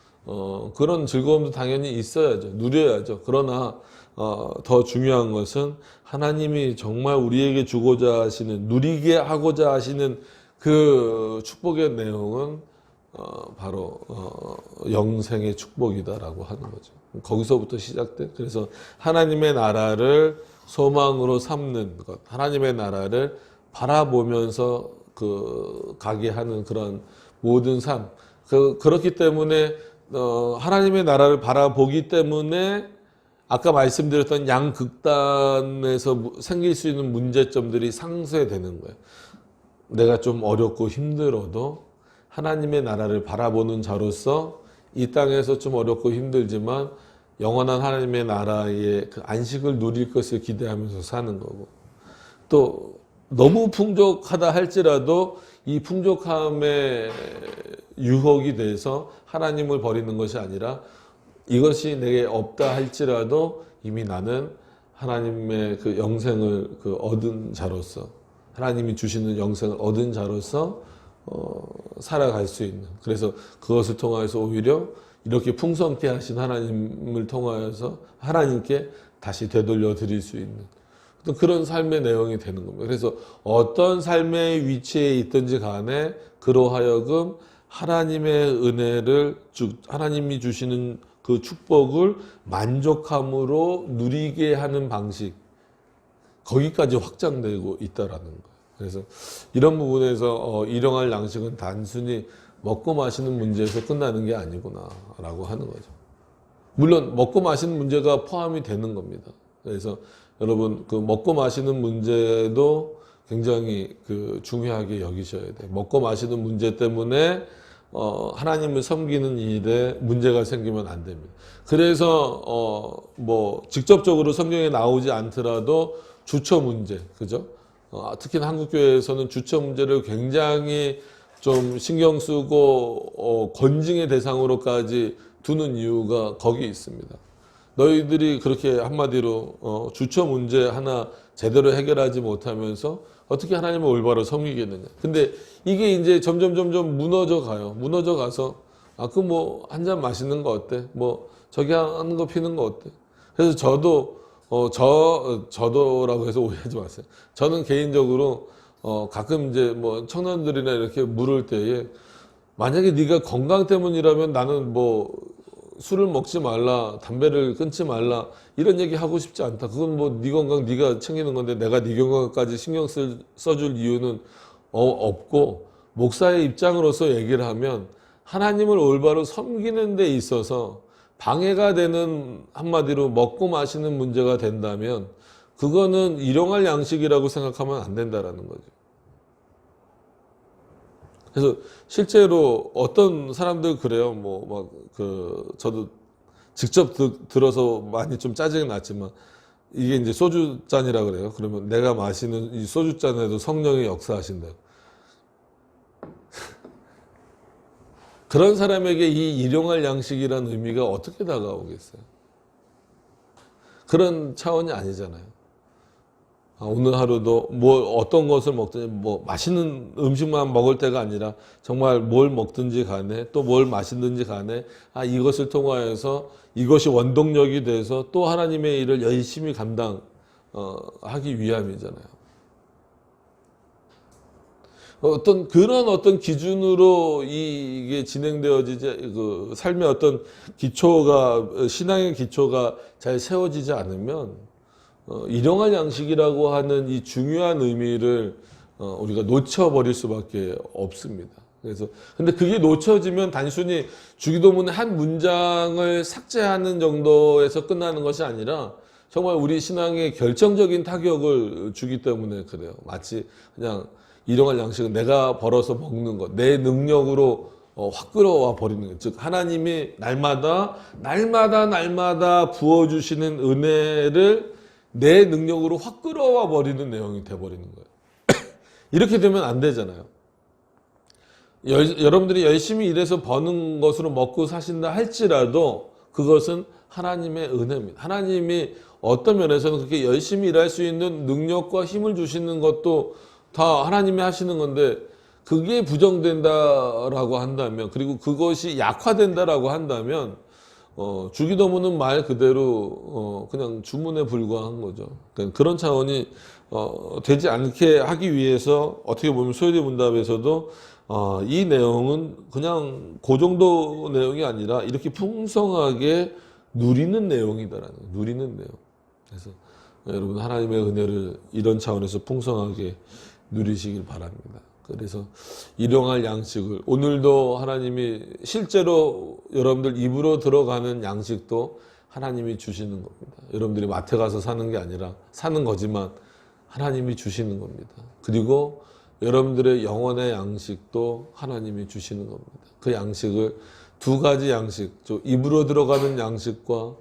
그런 즐거움도 당연히 있어야죠. 누려야죠. 그러나 더 중요한 것은 하나님이 정말 우리에게 주고자 하시는, 누리게 하고자 하시는 그 축복의 내용은 바로 영생의 축복이다라고 하는 거죠. 거기서부터 시작돼. 그래서 하나님의 나라를 소망으로 삼는 것, 하나님의 나라를 바라보면서 가게 하는 그런 모든 삶. 그렇기 때문에 하나님의 나라를 바라보기 때문에 아까 말씀드렸던 양극단에서 생길 수 있는 문제점들이 상쇄되는 거예요. 내가 좀 어렵고 힘들어도 하나님의 나라를 바라보는 자로서 이 땅에서 좀 어렵고 힘들지만 영원한 하나님의 나라의 그 안식을 누릴 것을 기대하면서 사는 거고, 또 너무 풍족하다 할지라도 이 풍족함의 유혹이 돼서 하나님을 버리는 것이 아니라 이것이 내게 없다 할지라도 이미 나는 하나님의 그 영생을 얻은 자로서, 하나님이 주시는 영생을 얻은 자로서 살아갈 수 있는, 그래서 그것을 통해서 오히려 이렇게 풍성케 하신 하나님을 통하여서 하나님께 다시 되돌려 드릴 수 있는 어떤 그런 삶의 내용이 되는 겁니다. 그래서 어떤 삶의 위치에 있든지 간에 그로하여금 하나님의 은혜를, 하나님이 주시는 그 축복을 만족함으로 누리게 하는 방식, 거기까지 확장되고 있다라는 거예요. 그래서 이런 부분에서 일용할 양식은 단순히 먹고 마시는 문제에서 끝나는 게 아니구나라고 하는 거죠. 물론 먹고 마시는 문제가 포함이 되는 겁니다. 그래서 여러분 그 먹고 마시는 문제도 굉장히 중요하게 여기셔야 돼요. 먹고 마시는 문제 때문에 하나님을 섬기는 일에 문제가 생기면 안 됩니다. 그래서 뭐 직접적으로 성경에 나오지 않더라도 주처 문제, 그죠? 특히나 한국교회에서는 주처 문제를 굉장히 좀 신경 쓰고 권징의 대상으로까지 두는 이유가 거기 있습니다. 너희들이 그렇게 한마디로 주처 문제 하나 제대로 해결하지 못하면서 어떻게 하나님을 올바로 섬기겠느냐. 근데 이게 이제 점점 무너져 가요. 무너져 가서 그 뭐 한 잔 마시는 거 어때? 뭐 저기 하는 거 피는 거 어때? 그래서 저도라고 해서 오해하지 마세요. 저는 개인적으로 가끔 이제 뭐 청년들이나 이렇게 물을 때에 만약에 네가 건강 때문이라면 나는 뭐 술을 먹지 말라, 담배를 끊지 말라 이런 얘기 하고 싶지 않다. 그건 뭐 네 건강 네가 챙기는 건데 내가 네 건강까지 신경 써줄 이유는 없고, 목사의 입장으로서 얘기를 하면 하나님을 올바로 섬기는 데 있어서 방해가 되는, 한마디로 먹고 마시는 문제가 된다면 그거는 일용할 양식이라고 생각하면 안 된다라는 거죠. 그래서 실제로 어떤 사람들 그래요. 저도 직접 들어서 많이 좀 짜증이 났지만 이게 이제 소주잔이라 그래요. 그러면 내가 마시는 이 소주잔에도 성령이 역사하신다. 그런 사람에게 이 일용할 양식이라는 의미가 어떻게 다가오겠어요? 그런 차원이 아니잖아요. 오늘 하루도 어떤 것을 먹든지 맛있는 음식만 먹을 때가 아니라 정말 뭘 먹든지 간에 또 뭘 마시든지 간에 이것을 통하여서 이것이 원동력이 돼서 또 하나님의 일을 열심히 감당하기 위함이잖아요. 어떤 그런 어떤 기준으로 이게 진행되어지지 그 삶의 어떤 기초가 신앙의 기초가 잘 세워지지 않으면 일용할 양식이라고 하는 이 중요한 의미를 우리가 놓쳐버릴 수밖에 없습니다. 그래서 근데 그게 놓쳐지면 단순히 주기도문의 한 문장을 삭제하는 정도에서 끝나는 것이 아니라 정말 우리 신앙에 결정적인 타격을 주기 때문에 그래요. 마치 그냥 일용할 양식은 내가 벌어서 먹는 것, 내 능력으로 확 끌어와 버리는 것. 즉 하나님이 날마다 부어주시는 은혜를 내 능력으로 확 끌어와 버리는 내용이 돼버리는 거예요. 이렇게 되면 안 되잖아요. 여러분들이 열심히 일해서 버는 것으로 먹고 사신다 할지라도 그것은 하나님의 은혜입니다. 하나님이 어떤 면에서는 그렇게 열심히 일할 수 있는 능력과 힘을 주시는 것도 다 하나님이 하시는 건데 그게 부정된다라고 한다면 그리고 그것이 약화된다라고 한다면 주기도문은 말 그대로 그냥 주문에 불과한 거죠. 그러니까 그런 차원이 되지 않게 하기 위해서 어떻게 보면 소요리 문답에서도 이 내용은 그냥 그 정도 내용이 아니라 이렇게 풍성하게 누리는 내용이다라는 거예요. 누리는 내용. 그래서 여러분 하나님의 은혜를 이런 차원에서 풍성하게 누리시길 바랍니다. 그래서 일용할 양식을 오늘도 하나님이 실제로 여러분들 입으로 들어가는 양식도 하나님이 주시는 겁니다. 여러분들이 마트 가서 사는 게 아니라 사는 거지만 하나님이 주시는 겁니다. 그리고 여러분들의 영혼의 양식도 하나님이 주시는 겁니다. 그 양식을 두 가지 양식, 입으로 들어가는 양식과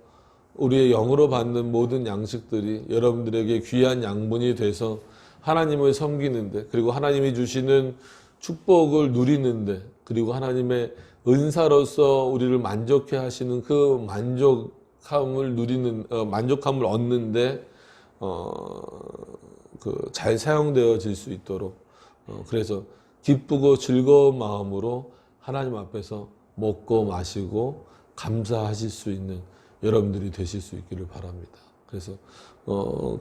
우리의 영으로 받는 모든 양식들이 여러분들에게 귀한 양분이 돼서 하나님을 섬기는데 그리고 하나님이 주시는 축복을 누리는데 그리고 하나님의 은사로서 우리를 만족해 하시는 그 만족함을 누리는 만족함을 얻는데 그 잘 사용되어질 수 있도록 그래서 기쁘고 즐거운 마음으로 하나님 앞에서 먹고 마시고 감사하실 수 있는 여러분들이 되실 수 있기를 바랍니다. 그래서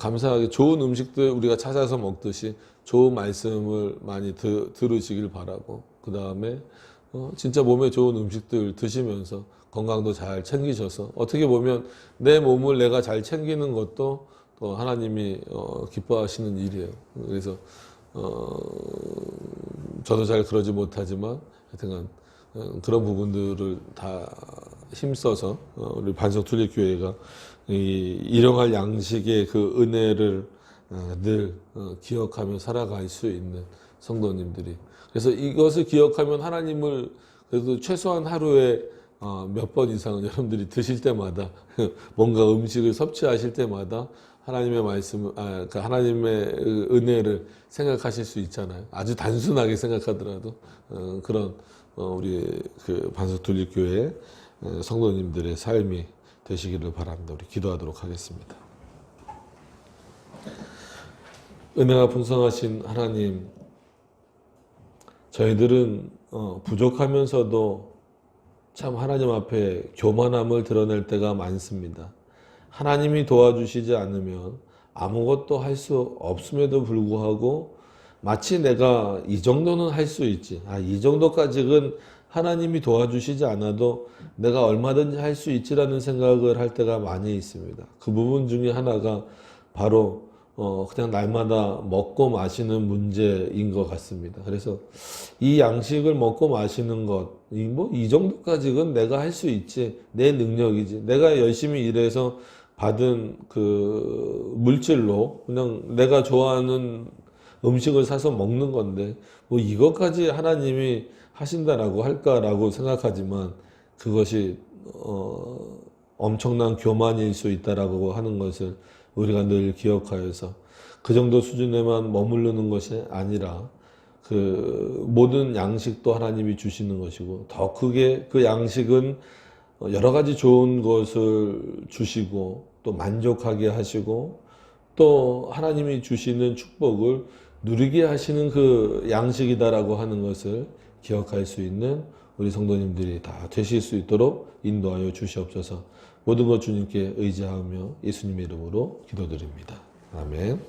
감사하게 좋은 음식들 우리가 찾아서 먹듯이 좋은 말씀을 많이 들으시길 바라고 그 다음에 진짜 몸에 좋은 음식들 드시면서 건강도 잘 챙기셔서 어떻게 보면 내 몸을 내가 잘 챙기는 것도 또 하나님이 기뻐하시는 일이에요. 그래서 저도 잘 그러지 못하지만 하여튼간 그런 부분들을 다 힘써서 우리 반석툴리교회가 이 일용할 양식의 그 은혜를 늘 기억하며 살아갈 수 있는 성도님들이 그래서 이것을 기억하면 하나님을 그래도 최소한 하루에 몇 번 이상은 여러분들이 드실 때마다 뭔가 음식을 섭취하실 때마다 하나님의 말씀, 그러니까 하나님의 은혜를 생각하실 수 있잖아요. 아주 단순하게 생각하더라도 그런 우리 그 반석툴리교회 성도님들의 삶이 되시기를 바랍니다. 우리 기도하도록 하겠습니다. 은혜가 풍성하신 하나님, 저희들은 부족하면서도 참 하나님 앞에 교만함을 드러낼 때가 많습니다. 하나님이 도와주시지 않으면 아무것도 할 수 없음에도 불구하고 마치 내가 이 정도는 할 수 있지. 이 정도까지는 하나님이 도와주시지 않아도 내가 얼마든지 할 수 있지라는 생각을 할 때가 많이 있습니다. 그 부분 중에 하나가 바로 그냥 날마다 먹고 마시는 문제인 것 같습니다. 그래서 이 양식을 먹고 마시는 것, 이 정도까지는 내가 할 수 있지. 내 능력이지. 내가 열심히 일해서 받은 그 물질로 그냥 내가 좋아하는 음식을 사서 먹는 건데 뭐 이것까지 하나님이 하신다라고 할까라고 생각하지만 그것이 엄청난 교만일 수 있다라고 하는 것을 우리가 늘 기억하여서 그 정도 수준에만 머무르는 것이 아니라 그 모든 양식도 하나님이 주시는 것이고 더 크게 그 양식은 여러 가지 좋은 것을 주시고 또 만족하게 하시고 또 하나님이 주시는 축복을 누리게 하시는 그 양식이다라고 하는 것을 기억할 수 있는 우리 성도님들이 다 되실 수 있도록 인도하여 주시옵소서. 모든 것 주님께 의지하며 예수님의 이름으로 기도드립니다. 아멘.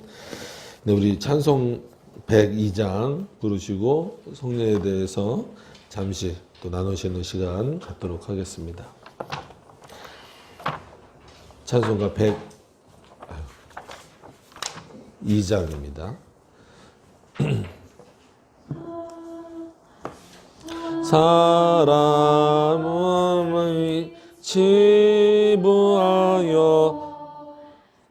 네, 우리 찬송 102장 부르시고 성례에 대해서 잠시 또 나누시는 시간 갖도록 하겠습니다. 찬송가 102장입니다. 사람을 치부하여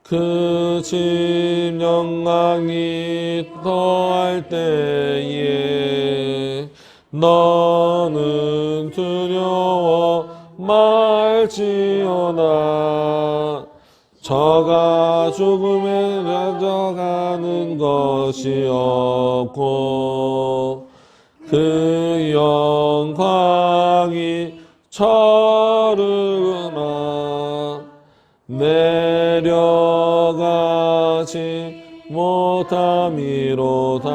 그 집 영광이 더할 때에 너는 두려워 말지어다. 저가 죽음에 가져가는 것이 없고 그 영광이 저르나 내려가지 못함이로다.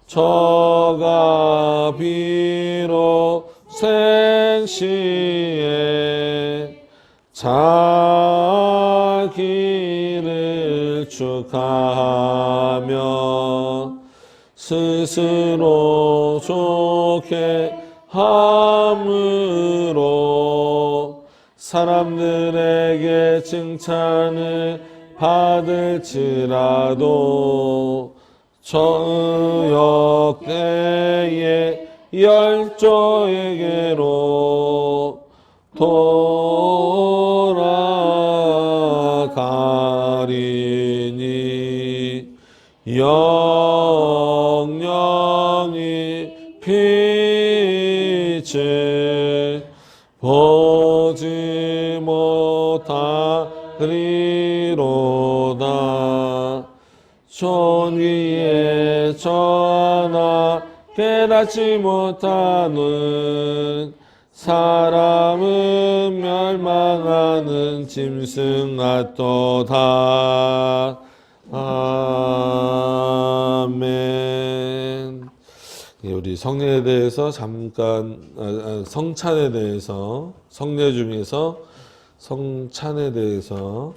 저가 비록 생시에 자기를 축하하며 스스로 좋게 함으로 사람들에게 칭찬을 받을지라도 저 역대의 열조에게로 돌아가리니 영영이 빛을 보지 못하리로다. 존귀에 처하나 깨닫지 못하는 사람은 멸망하는 짐승 같도다. 아멘. 우리 성례에 대해서 잠깐, 성찬에 대해서, 성례 중에서 성찬에 대해서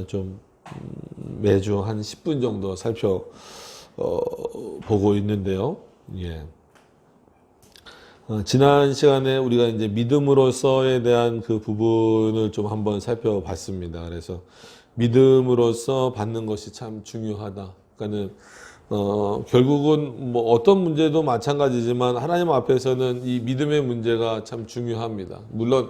좀 매주 한 10분 정도 살펴보고 있는데요. 예. 지난 시간에 우리가 이제 믿음으로서에 대한 그 부분을 좀 한번 살펴봤습니다. 그래서 믿음으로서 받는 것이 참 중요하다. 그러니까는 결국은 뭐 어떤 문제도 마찬가지지만 하나님 앞에서는 이 믿음의 문제가 참 중요합니다. 물론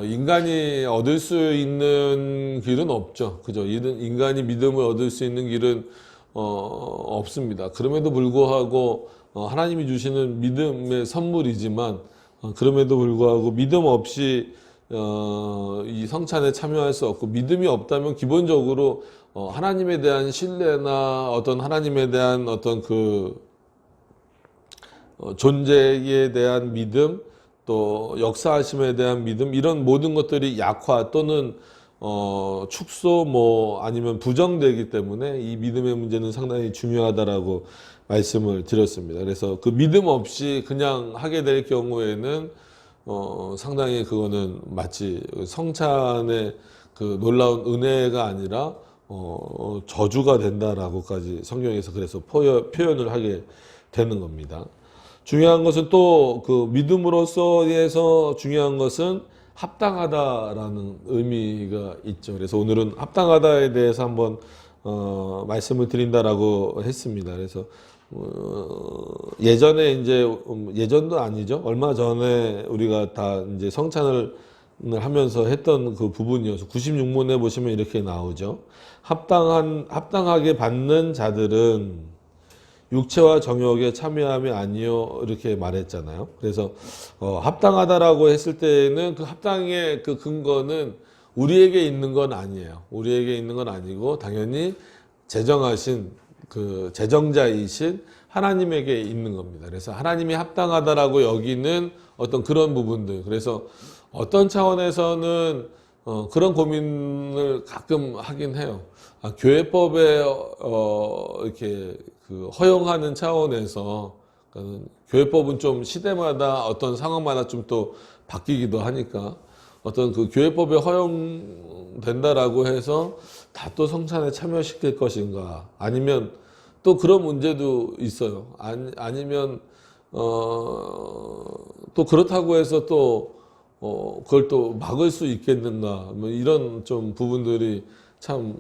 인간이 얻을 수 있는 길은 없죠. 그죠? 인간이 믿음을 얻을 수 있는 길은 없습니다. 그럼에도 불구하고 하나님이 주시는 믿음의 선물이지만 그럼에도 불구하고 믿음 없이 이 성찬에 참여할 수 없고, 믿음이 없다면 기본적으로 하나님에 대한 신뢰나 어떤 하나님에 대한 어떤 그 존재에 대한 믿음, 또 역사하심에 대한 믿음, 이런 모든 것들이 약화 또는 축소 뭐 아니면 부정되기 때문에 이 믿음의 문제는 상당히 중요하다라고 말씀을 드렸습니다. 그래서 그 믿음 없이 그냥 하게 될 경우에는 상당히 그거는 마치 성찬의 그 놀라운 은혜가 아니라 저주가 된다라고까지 성경에서 그래서 표현을 하게 되는 겁니다. 중요한 것은 또 그 믿음으로서에서 중요한 것은 합당하다라는 의미가 있죠. 그래서 오늘은 합당하다에 대해서 한번 말씀을 드린다라고 했습니다. 그래서 예전에 이제 예전도 아니죠. 얼마 전에 우리가 다 이제 성찬을 하면서 했던 그 부분이어서 96문에 보시면 이렇게 나오죠. 합당하게 받는 자들은 육체와 정욕에 참여함이 아니요, 이렇게 말했잖아요. 그래서 합당하다라고 했을 때는 그 합당의 그 근거는 우리에게 있는 건 아니에요. 우리에게 있는 건 아니고 당연히 제정하신 그 제정자이신 하나님에게 있는 겁니다. 그래서 하나님이 합당하다라고 여기는 어떤 그런 부분들, 그래서 어떤 차원에서는 그런 고민을 가끔 하긴 해요. 교회법에 이렇게 그 허용하는 차원에서, 교회법은 좀 시대마다 어떤 상황마다 좀 또 바뀌기도 하니까 어떤 그 교회법에 허용된다라고 해서 다 또 성찬에 참여시킬 것인가, 아니면 또 그런 문제도 있어요. 아니면 또 그렇다고 해서 또 그걸 또 막을 수 있겠는가, 뭐 이런 좀 부분들이 참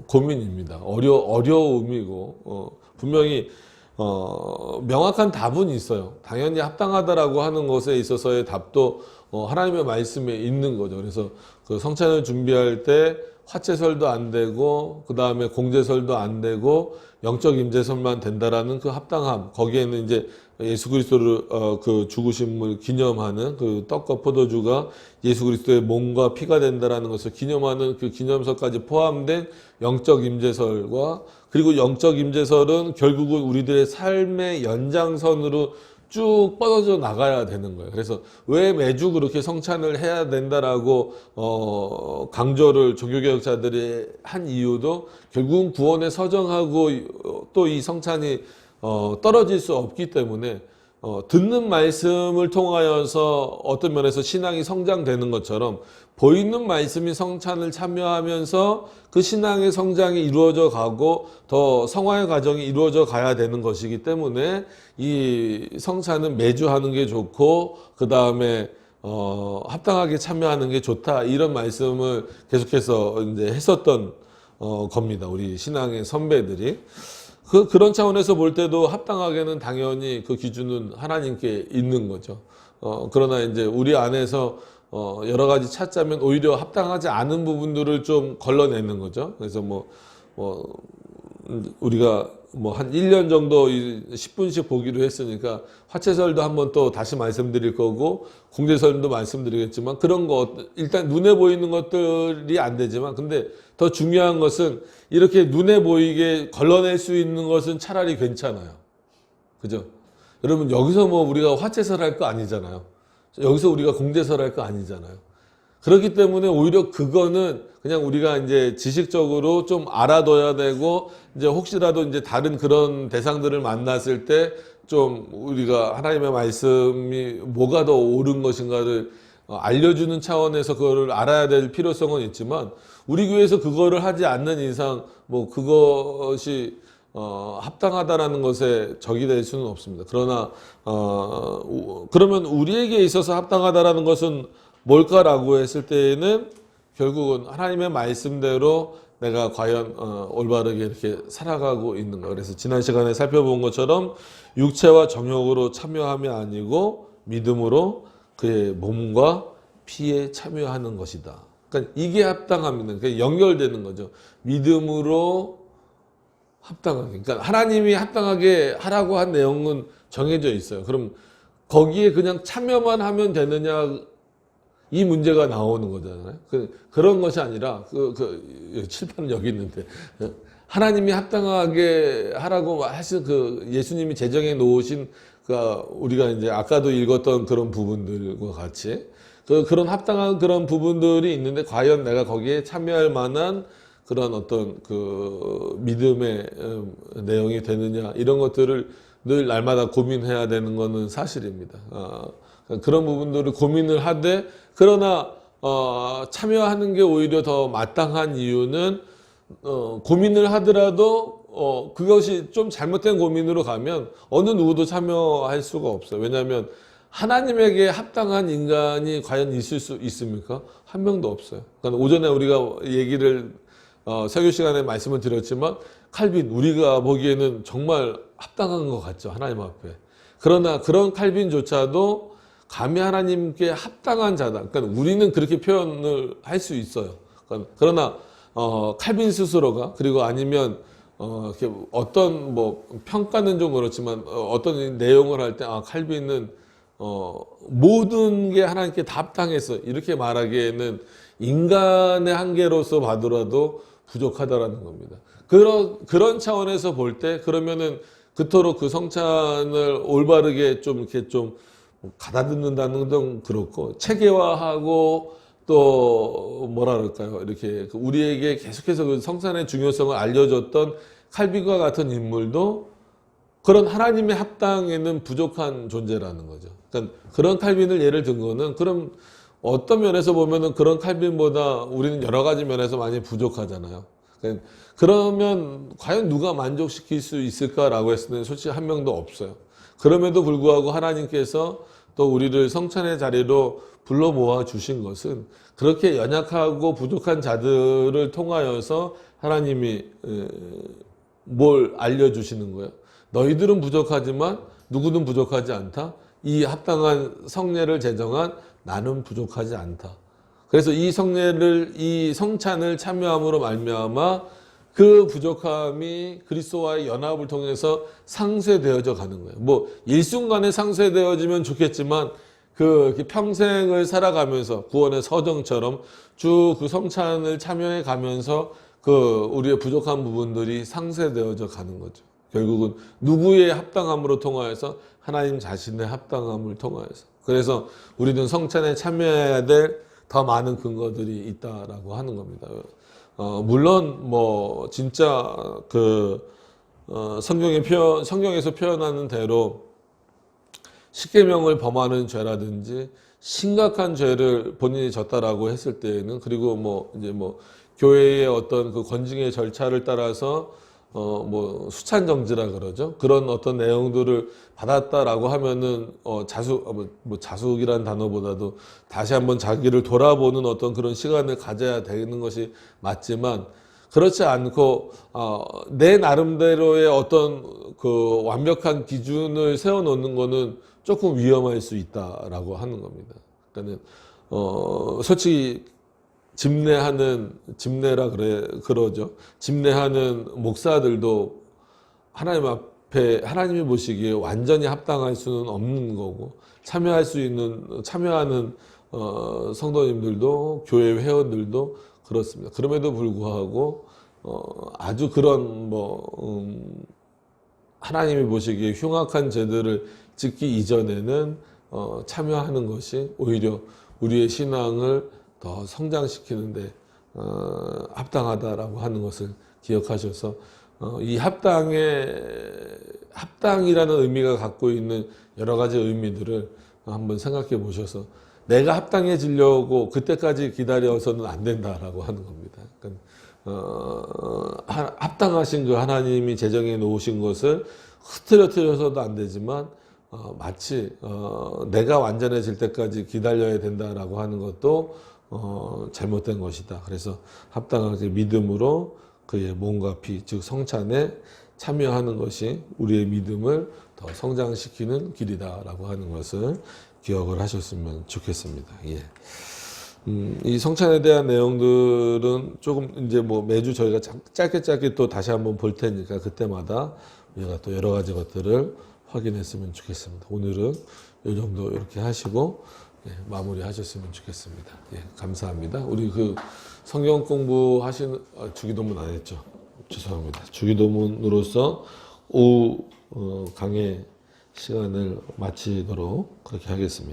고민입니다. 어려움이고 분명히 명확한 답은 있어요. 당연히 합당하다라고 하는 것에 있어서의 답도 하나님의 말씀에 있는 거죠. 그래서 그 성찬을 준비할 때 화채설도 안 되고 그 다음에 공제설도 안 되고 영적 임재설만 된다라는 그 합당함, 거기에는 이제 예수 그리스도를 그 죽으심을 기념하는 그 떡과 포도주가 예수 그리스도의 몸과 피가 된다라는 것을 기념하는 그 기념설까지 포함된 영적 임재설과, 그리고 영적 임재설은 결국은 우리들의 삶의 연장선으로 쭉 뻗어져 나가야 되는 거예요. 그래서 왜 매주 그렇게 성찬을 해야 된다라고 강조를 종교개혁자들이 한 이유도 결국은 구원의 서정하고 또 이 성찬이 떨어질 수 없기 때문에 듣는 말씀을 통하여서 어떤 면에서 신앙이 성장되는 것처럼 보이는 말씀이 성찬을 참여하면서 그 신앙의 성장이 이루어져 가고 더 성화의 과정이 이루어져 가야 되는 것이기 때문에 이 성찬은 매주 하는 게 좋고 그 다음에 합당하게 참여하는 게 좋다, 이런 말씀을 계속해서 이제 했었던 겁니다. 우리 신앙의 선배들이. 그런 차원에서 볼 때도 합당하게는 당연히 그 기준은 하나님께 있는 거죠. 그러나 이제 우리 안에서 여러 가지 찾자면 오히려 합당하지 않은 부분들을 좀 걸러내는 거죠. 그래서 우리가 한 1년 정도 10분씩 보기로 했으니까 화채설도 한번 또 다시 말씀드릴 거고 공제설도 말씀드리겠지만, 그런 거 일단 눈에 보이는 것들이 안 되지만, 근데 더 중요한 것은 이렇게 눈에 보이게 걸러낼 수 있는 것은 차라리 괜찮아요. 그죠? 여러분, 여기서 우리가 화채설 할 거 아니잖아요. 여기서 우리가 공제설 할 거 아니잖아요. 그렇기 때문에 오히려 그거는 그냥 우리가 이제 지식적으로 좀 알아둬야 되고, 이제 혹시라도 이제 다른 그런 대상들을 만났을 때 좀 우리가 하나님의 말씀이 뭐가 더 옳은 것인가를 알려주는 차원에서 그거를 알아야 될 필요성은 있지만, 우리 교회에서 그거를 하지 않는 이상 그것이 합당하다라는 것에 적이 될 수는 없습니다. 그러나 그러면 우리에게 있어서 합당하다라는 것은 뭘까라고 했을 때에는 결국은 하나님의 말씀대로 내가 과연 올바르게 이렇게 살아가고 있는가. 그래서 지난 시간에 살펴본 것처럼 육체와 정욕으로 참여함이 아니고 믿음으로 그의 몸과 피에 참여하는 것이다. 그러니까 이게 합당합니다. 그러니까 연결되는 거죠. 믿음으로 합당하게. 그러니까 하나님이 합당하게 하라고 한 내용은 정해져 있어요. 그럼 거기에 그냥 참여만 하면 되느냐, 이 문제가 나오는 거잖아요. 그런 것이 아니라 칠판은 여기 있는데, 하나님이 합당하게 하라고 하신 예수님이 제정해 놓으신 우리가 이제 아까도 읽었던 그런 부분들과 같이 그런 합당한 그런 부분들이 있는데, 과연 내가 거기에 참여할 만한 그런 어떤 믿음의 내용이 되느냐, 이런 것들을 늘 날마다 고민해야 되는 것은 사실입니다. 그런 부분들을 고민을 하되, 그러나 참여하는 게 오히려 더 마땅한 이유는 고민을 하더라도 그것이 좀 잘못된 고민으로 가면 어느 누구도 참여할 수가 없어요. 왜냐하면 하나님에게 합당한 인간이 과연 있을 수 있습니까? 한 명도 없어요. 그러니까 오전에 우리가 얘기를 설교 시간에 말씀을 드렸지만, 칼빈, 우리가 보기에는 정말 합당한 것 같죠, 하나님 앞에. 그러나 그런 칼빈조차도 감히 하나님께 합당한 자다. 그러니까 우리는 그렇게 표현을 할 수 있어요. 그러나 칼빈 스스로가, 그리고 아니면 이렇게 어떤 평가는 좀 그렇지만 어떤 내용을 할 때 칼빈은 모든 게 하나님께 다 합당해서, 이렇게 말하기에는 인간의 한계로서 봐더라도 부족하다라는 겁니다. 그런 차원에서 볼 때, 그러면은 그토록 그 성찬을 올바르게 좀 이렇게 좀 가다듬는다는 건 그렇고, 체계화하고 또 뭐라 그럴까요? 이렇게 우리에게 계속해서 그 성찬의 중요성을 알려줬던 칼빈과 같은 인물도 그런 하나님의 합당에는 부족한 존재라는 거죠. 그러니까 그런 칼빈을 예를 든 거는, 그럼 어떤 면에서 보면은 그런 칼빈보다 우리는 여러 가지 면에서 많이 부족하잖아요. 그러니까 그러면 과연 누가 만족시킬 수 있을까라고 했을 때는 솔직히 한 명도 없어요. 그럼에도 불구하고 하나님께서 또 우리를 성찬의 자리로 불러 모아 주신 것은 그렇게 연약하고 부족한 자들을 통하여서 하나님이 뭘 알려주시는 거예요. 너희들은 부족하지만 누구는 부족하지 않다. 이 합당한 성례를 제정한 나는 부족하지 않다. 그래서 이 성례를, 이 성찬을 참여함으로 말미암아 그 부족함이 그리스도와의 연합을 통해서 상쇄되어져 가는 거예요. 뭐 일순간에 상쇄되어지면 좋겠지만 그 평생을 살아가면서 구원의 서정처럼 쭉 그 성찬을 참여해 가면서 그 우리의 부족한 부분들이 상쇄되어져 가는 거죠. 결국은 누구의 합당함으로 통하여서 하나님 자신의 합당함을 통하여서. 그래서 우리는 성찬에 참여해야 될 더 많은 근거들이 있다라고 하는 겁니다. 물론 뭐 진짜 그 성경에서 표현하는 대로 십계명을 범하는 죄라든지 심각한 죄를 본인이 졌다라고 했을 때에는, 그리고 뭐 이제 뭐 교회의 어떤 그 건징의 절차를 따라서 뭐 수찬 정지라 그러죠. 그런 어떤 내용들을 받았다라고 하면은 자숙이라는 단어보다도 다시 한번 자기를 돌아보는 어떤 그런 시간을 가져야 되는 것이 맞지만, 그렇지 않고 내 나름대로의 어떤 그 완벽한 기준을 세워놓는 거는 조금 위험할 수 있다라고 하는 겁니다. 그러니까 솔직히 집례라 그러죠. 집례하는 목사들도 하나님 앞에 하나님이 보시기에 완전히 합당할 수는 없는 거고, 참여하는 성도님들도, 교회 회원들도 그렇습니다. 그럼에도 불구하고 아주 그런 하나님이 보시기에 흉악한 죄들을 짓기 이전에는 참여하는 것이 오히려 우리의 신앙을 더 성장시키는데 합당하다라고 하는 것을 기억하셔서 이 합당이라는 의미가 갖고 있는 여러 가지 의미들을 한번 생각해 보셔서 내가 합당해지려고 그때까지 기다려서는 안 된다라고 하는 겁니다. 그러니까 합당하신 그 하나님이 제정해 놓으신 것을 흐트러뜨려서도 안 되지만 마치 내가 완전해질 때까지 기다려야 된다라고 하는 것도 잘못된 것이다. 그래서 합당하게 믿음으로 그의 몸과 피, 즉 성찬에 참여하는 것이 우리의 믿음을 더 성장시키는 길이다라고 하는 것을 기억을 하셨으면 좋겠습니다. 예. 이 성찬에 대한 내용들은 조금 이제 뭐 매주 저희가 짧게 또 다시 한번 볼 테니까 그때마다 우리가 또 여러 가지 것들을 확인했으면 좋겠습니다. 오늘은 이 정도 이렇게 하시고 마무리 하셨으면 좋겠습니다. 예, 감사합니다. 우리 그 성경 공부하시는, 주기도문 안 했죠? 죄송합니다. 주기도문으로서 오후 강의 시간을 마치도록 그렇게 하겠습니다.